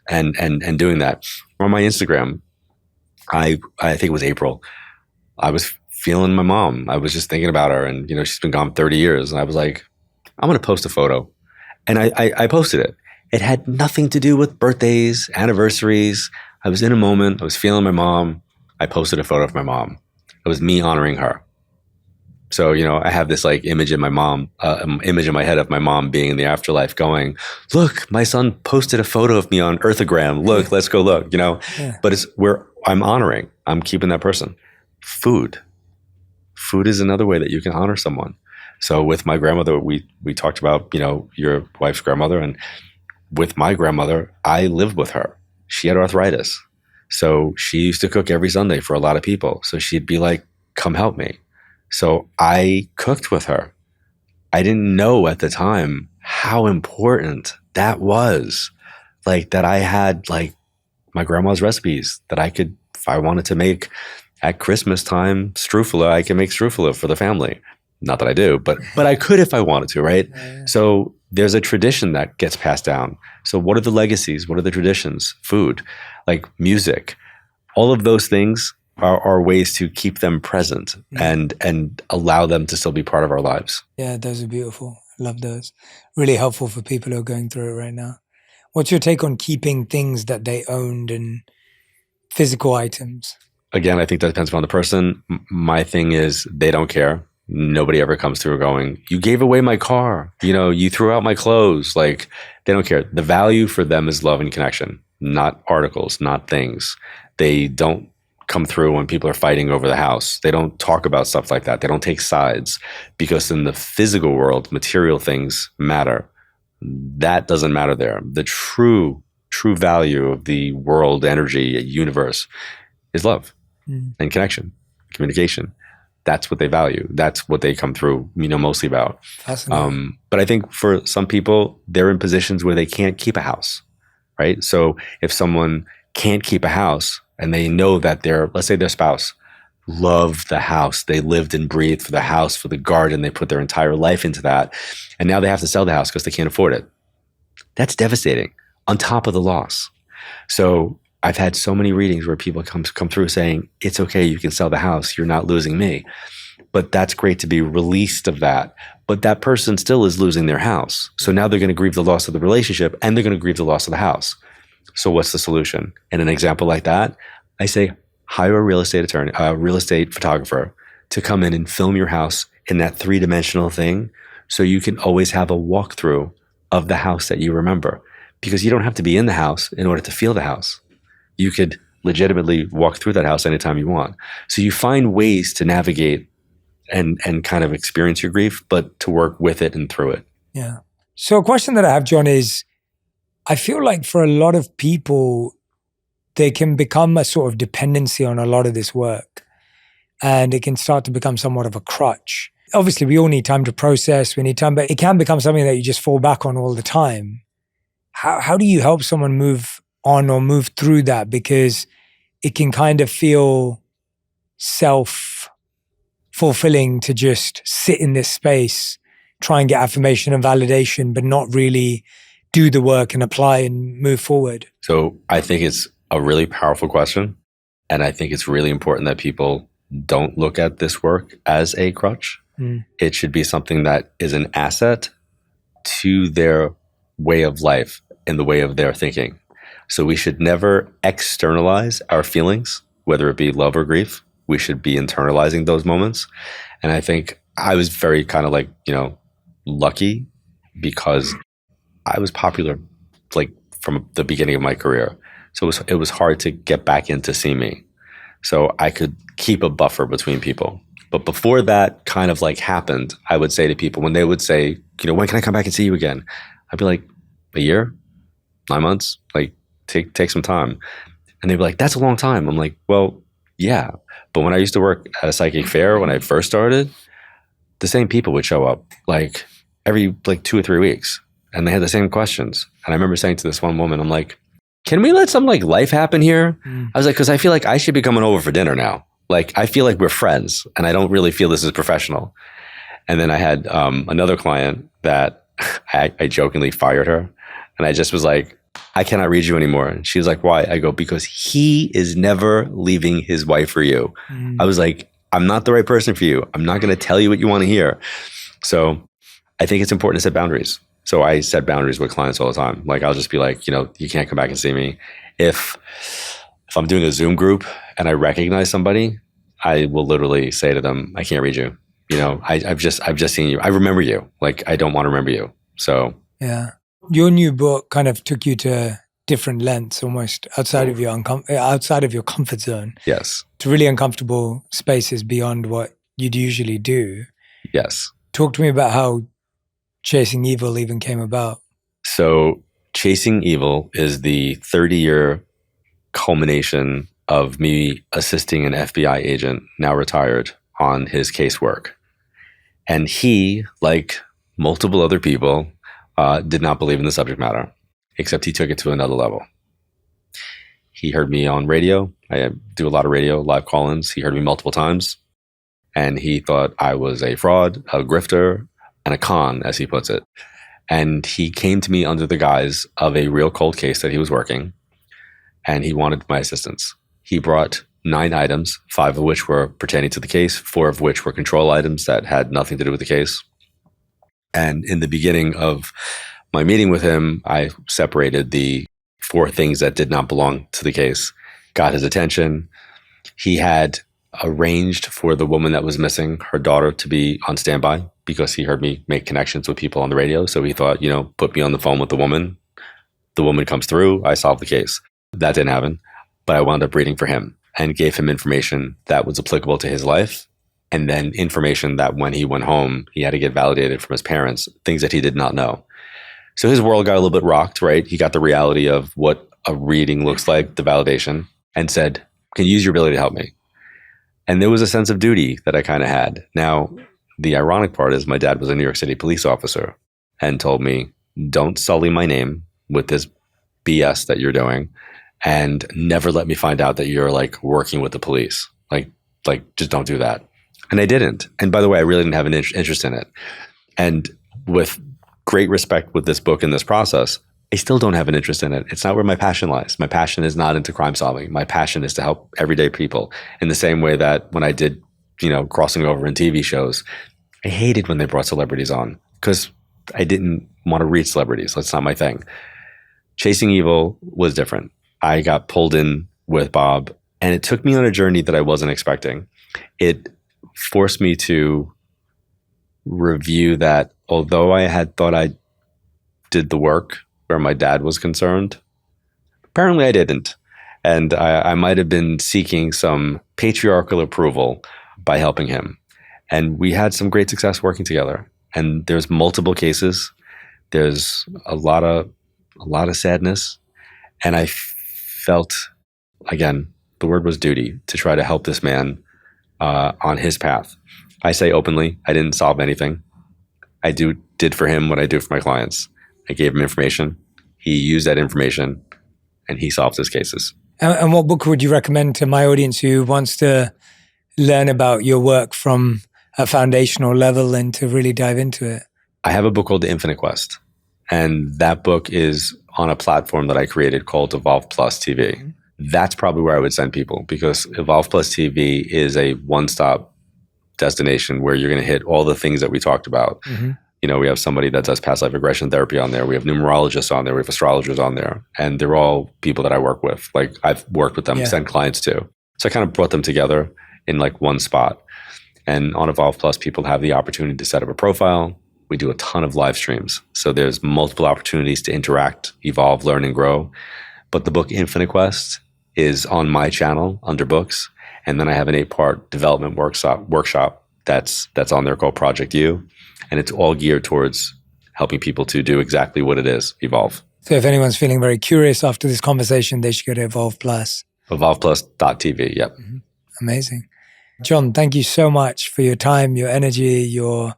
and doing that. On my Instagram, I think it was April, I was feeling my mom. I was just thinking about her and, she's been gone 30 years. And I was like, I'm going to post a photo. And I posted it. It had nothing to do with birthdays, anniversaries. I was in a moment. I was feeling my mom. I posted a photo of my mom. It was me honoring her. So, I have this like image in my image in my head of my mom being in the afterlife going, look, my son posted a photo of me on Earthagram. Look, let's go look, Yeah. But I'm honoring. I'm keeping that person. Food. Food is another way that you can honor someone. So with my grandmother, we talked about, your wife's grandmother, and with my grandmother, I lived with her. She had arthritis. So she used to cook every Sunday for a lot of people. So she'd be like, come help me. So I cooked with her. I didn't know at the time how important that was. Like that I had like my grandma's recipes that I could, if I wanted to make at Christmas time, strufala, I can make strufala for the family. Not that I do, but I could if I wanted to, right? Yeah. So there's a tradition that gets passed down. So what are the legacies? What are the traditions? Food, like music, all of those things are ways to keep them present and allow them to still be part of our lives. Yeah, those are beautiful. I love those. Really helpful for people who are going through it right now. What's your take on keeping things that they owned and physical items? Again, I think that depends upon the person. My thing is they don't care. Nobody ever comes through going, you gave away my car. You threw out my clothes. Like they don't care. The value for them is love and connection, not articles, not things. They don't come through when people are fighting over the house. They don't talk about stuff like that. They don't take sides because in the physical world, material things matter. That doesn't matter there. The true value of the world, energy, universe is love and connection, communication. That's what they value. That's what they come through, mostly about. Fascinating. But I think for some people, they're in positions where they can't keep a house, right? So if someone can't keep a house and they know that let's say their spouse loved the house, they lived and breathed for the house, for the garden, they put their entire life into that, and now they have to sell the house because they can't afford it. That's devastating on top of the loss. So I've had so many readings where people come through saying, it's okay, you can sell the house, you're not losing me. But that's great to be released of that. But that person still is losing their house. So now they're going to grieve the loss of the relationship and they're going to grieve the loss of the house. So what's the solution? In an example like that, I say, hire a real estate attorney, a real estate photographer to come in and film your house in that 3-dimensional thing. So you can always have a walkthrough of the house that you remember, because you don't have to be in the house in order to feel the house. You could legitimately walk through that house anytime you want. So you find ways to navigate and kind of experience your grief, but to work with it and through it. Yeah. So a question that I have, John, is I feel like for a lot of people, they can become a sort of dependency on a lot of this work, and it can start to become somewhat of a crutch. Obviously, we all need time to process. We need time, but it can become something that you just fall back on all the time. How do you help someone move on or move through that? Because it can kind of feel self-fulfilling to just sit in this space, try and get affirmation and validation, but not really do the work and apply and move forward. So I think it's a really powerful question. And I think it's really important that people don't look at this work as a crutch. It should be something that is an asset to their way of life and the way of their thinking. So we should never externalize our feelings, whether it be love or grief. We should be internalizing those moments. And I think I was very kind of like, lucky because I was popular like from the beginning of my career. So it was hard to get back in to see me. So I could keep a buffer between people. But before that kind of like happened, I would say to people when they would say, when can I come back and see you again? I'd be like, a year, 9 months, like take some time. And they'd be like, that's a long time. I'm like, well, yeah. But when I used to work at a psychic fair, when I first started, the same people would show up like every 2 or 3 weeks. And they had the same questions. And I remember saying to this one woman, I'm like, can we let some life happen here? I was like, because I feel like I should be coming over for dinner now. Like, I feel like we're friends and I don't really feel this is professional. And then I had another client that I jokingly fired her. And I just was like, I cannot read you anymore. And she was like, why? I go, because he is never leaving his wife for you. I was like, I'm not the right person for you. I'm not going to tell you what you want to hear. So I think it's important to set boundaries. So I set boundaries with clients all the time. Like, I'll just be like, you can't come back and see me. If I'm doing a Zoom group and I recognize somebody, I will literally say to them, I can't read you. I've just seen you. I remember you. Like, I don't want to remember you. So yeah. Your new book kind of took you to different lengths, almost outside of your outside of your comfort zone. Yes. To really uncomfortable spaces beyond what you'd usually do. Yes. Talk to me about how Chasing Evil even came about. So Chasing Evil is the 30-year culmination of me assisting an FBI agent, now retired, on his casework. And he, like multiple other people, did not believe in the subject matter, except he took it to another level. He heard me on radio. I do a lot of radio, live call-ins. He heard me multiple times. And he thought I was a fraud, a grifter, and a con, as he puts it. And he came to me under the guise of a real cold case that he was working. And he wanted my assistance. He brought 9 items, 5 of which were pertaining to the case, 4 of which were control items that had nothing to do with the case. And in the beginning of my meeting with him, I separated the 4 things that did not belong to the case, got his attention. He had arranged for the woman that was missing, her daughter, to be on standby because he heard me make connections with people on the radio. So he thought, put me on the phone with the woman. The woman comes through, I solve the case. That didn't happen, but I wound up reading for him and gave him information that was applicable to his life. And then information that when he went home, he had to get validated from his parents, things that he did not know. So his world got a little bit rocked, right? He got the reality of what a reading looks like, the validation, and said, can you use your ability to help me? And there was a sense of duty that I kind of had. Now, the ironic part is my dad was a New York City police officer and told me, don't sully my name with this BS that you're doing and never let me find out that you're like working with the police. Like just don't do that. And I didn't. And by the way, I really didn't have an interest in it. And with great respect with this book and this process, I still don't have an interest in it. It's not where my passion lies. My passion is not into crime solving. My passion is to help everyday people in the same way that when I did, crossing over in TV shows, I hated when they brought celebrities on because I didn't want to read celebrities. That's not my thing. Chasing Evil was different. I got pulled in with Bob and it took me on a journey that I wasn't expecting. It forced me to review that although I had thought I did the work where my dad was concerned, apparently I didn't. And I might have been seeking some patriarchal approval by helping him. And we had some great success working together. And there's multiple cases. There's a lot of sadness. And I felt, again, the word was duty, to try to help this man on his path. I say openly, I didn't solve anything. I did for him what I do for my clients. I gave him information. He used that information and he solved his cases. And what book would you recommend to my audience who wants to learn about your work from a foundational level and to really dive into it? I have a book called The Infinite Quest. And that book is on a platform that I created called Evolve Plus TV. Mm-hmm. That's probably where I would send people because Evolve Plus TV is a one-stop destination where you're going to hit all the things that we talked about. Mm-hmm. We have somebody that does past life regression therapy on there. We have numerologists on there. We have astrologers on there. And they're all people that I work with. Like I've worked with them, sent clients to. So I kind of brought them together in like one spot. And on Evolve Plus, people have the opportunity to set up a profile. We do a ton of live streams. So there's multiple opportunities to interact, evolve, learn, and grow. But the book Infinite Quest is on my channel under books. And then I have an 8-part development workshop that's on there called Project U. And it's all geared towards helping people to do exactly what it is, evolve. So if anyone's feeling very curious after this conversation, they should go to Evolve Plus. EvolvePlus.tv, yep. Mm-hmm. Amazing. John, thank you so much for your time, your energy, your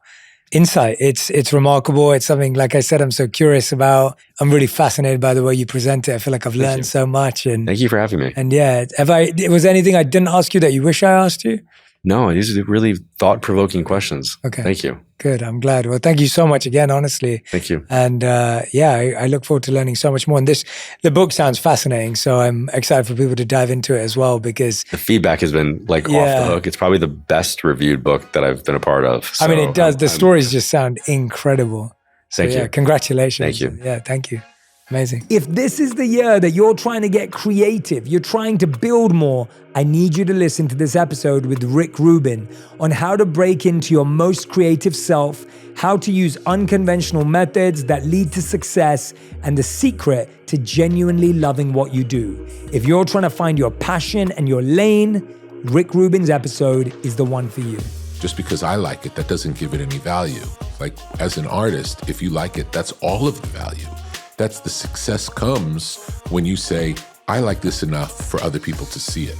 insight. It's remarkable. It's something, like I said, I'm so curious about. I'm really fascinated by the way you present it. I feel like I've learned so much. And thank you for having me. And was there anything I didn't ask you that you wish I asked you? No, these are really thought-provoking questions. Okay. Thank you. Good. I'm glad. Well, thank you so much again, honestly. Thank you. And I look forward to learning so much more. And the book sounds fascinating. So I'm excited for people to dive into it as well because the feedback has been off the hook. It's probably the best reviewed book that I've been a part of. So it does. The stories just sound incredible. So, thank you. Congratulations. Thank you. Yeah, thank you. Amazing. If this is the year that you're trying to get creative, you're trying to build more, I need you to listen to this episode with Rick Rubin on how to break into your most creative self, how to use unconventional methods that lead to success, and the secret to genuinely loving what you do. If you're trying to find your passion and your lane, Rick Rubin's episode is the one for you. Just because I like it, that doesn't give it any value. Like, as an artist, if you like it, that's all of the value. That's the success comes when you say, I like this enough for other people to see it.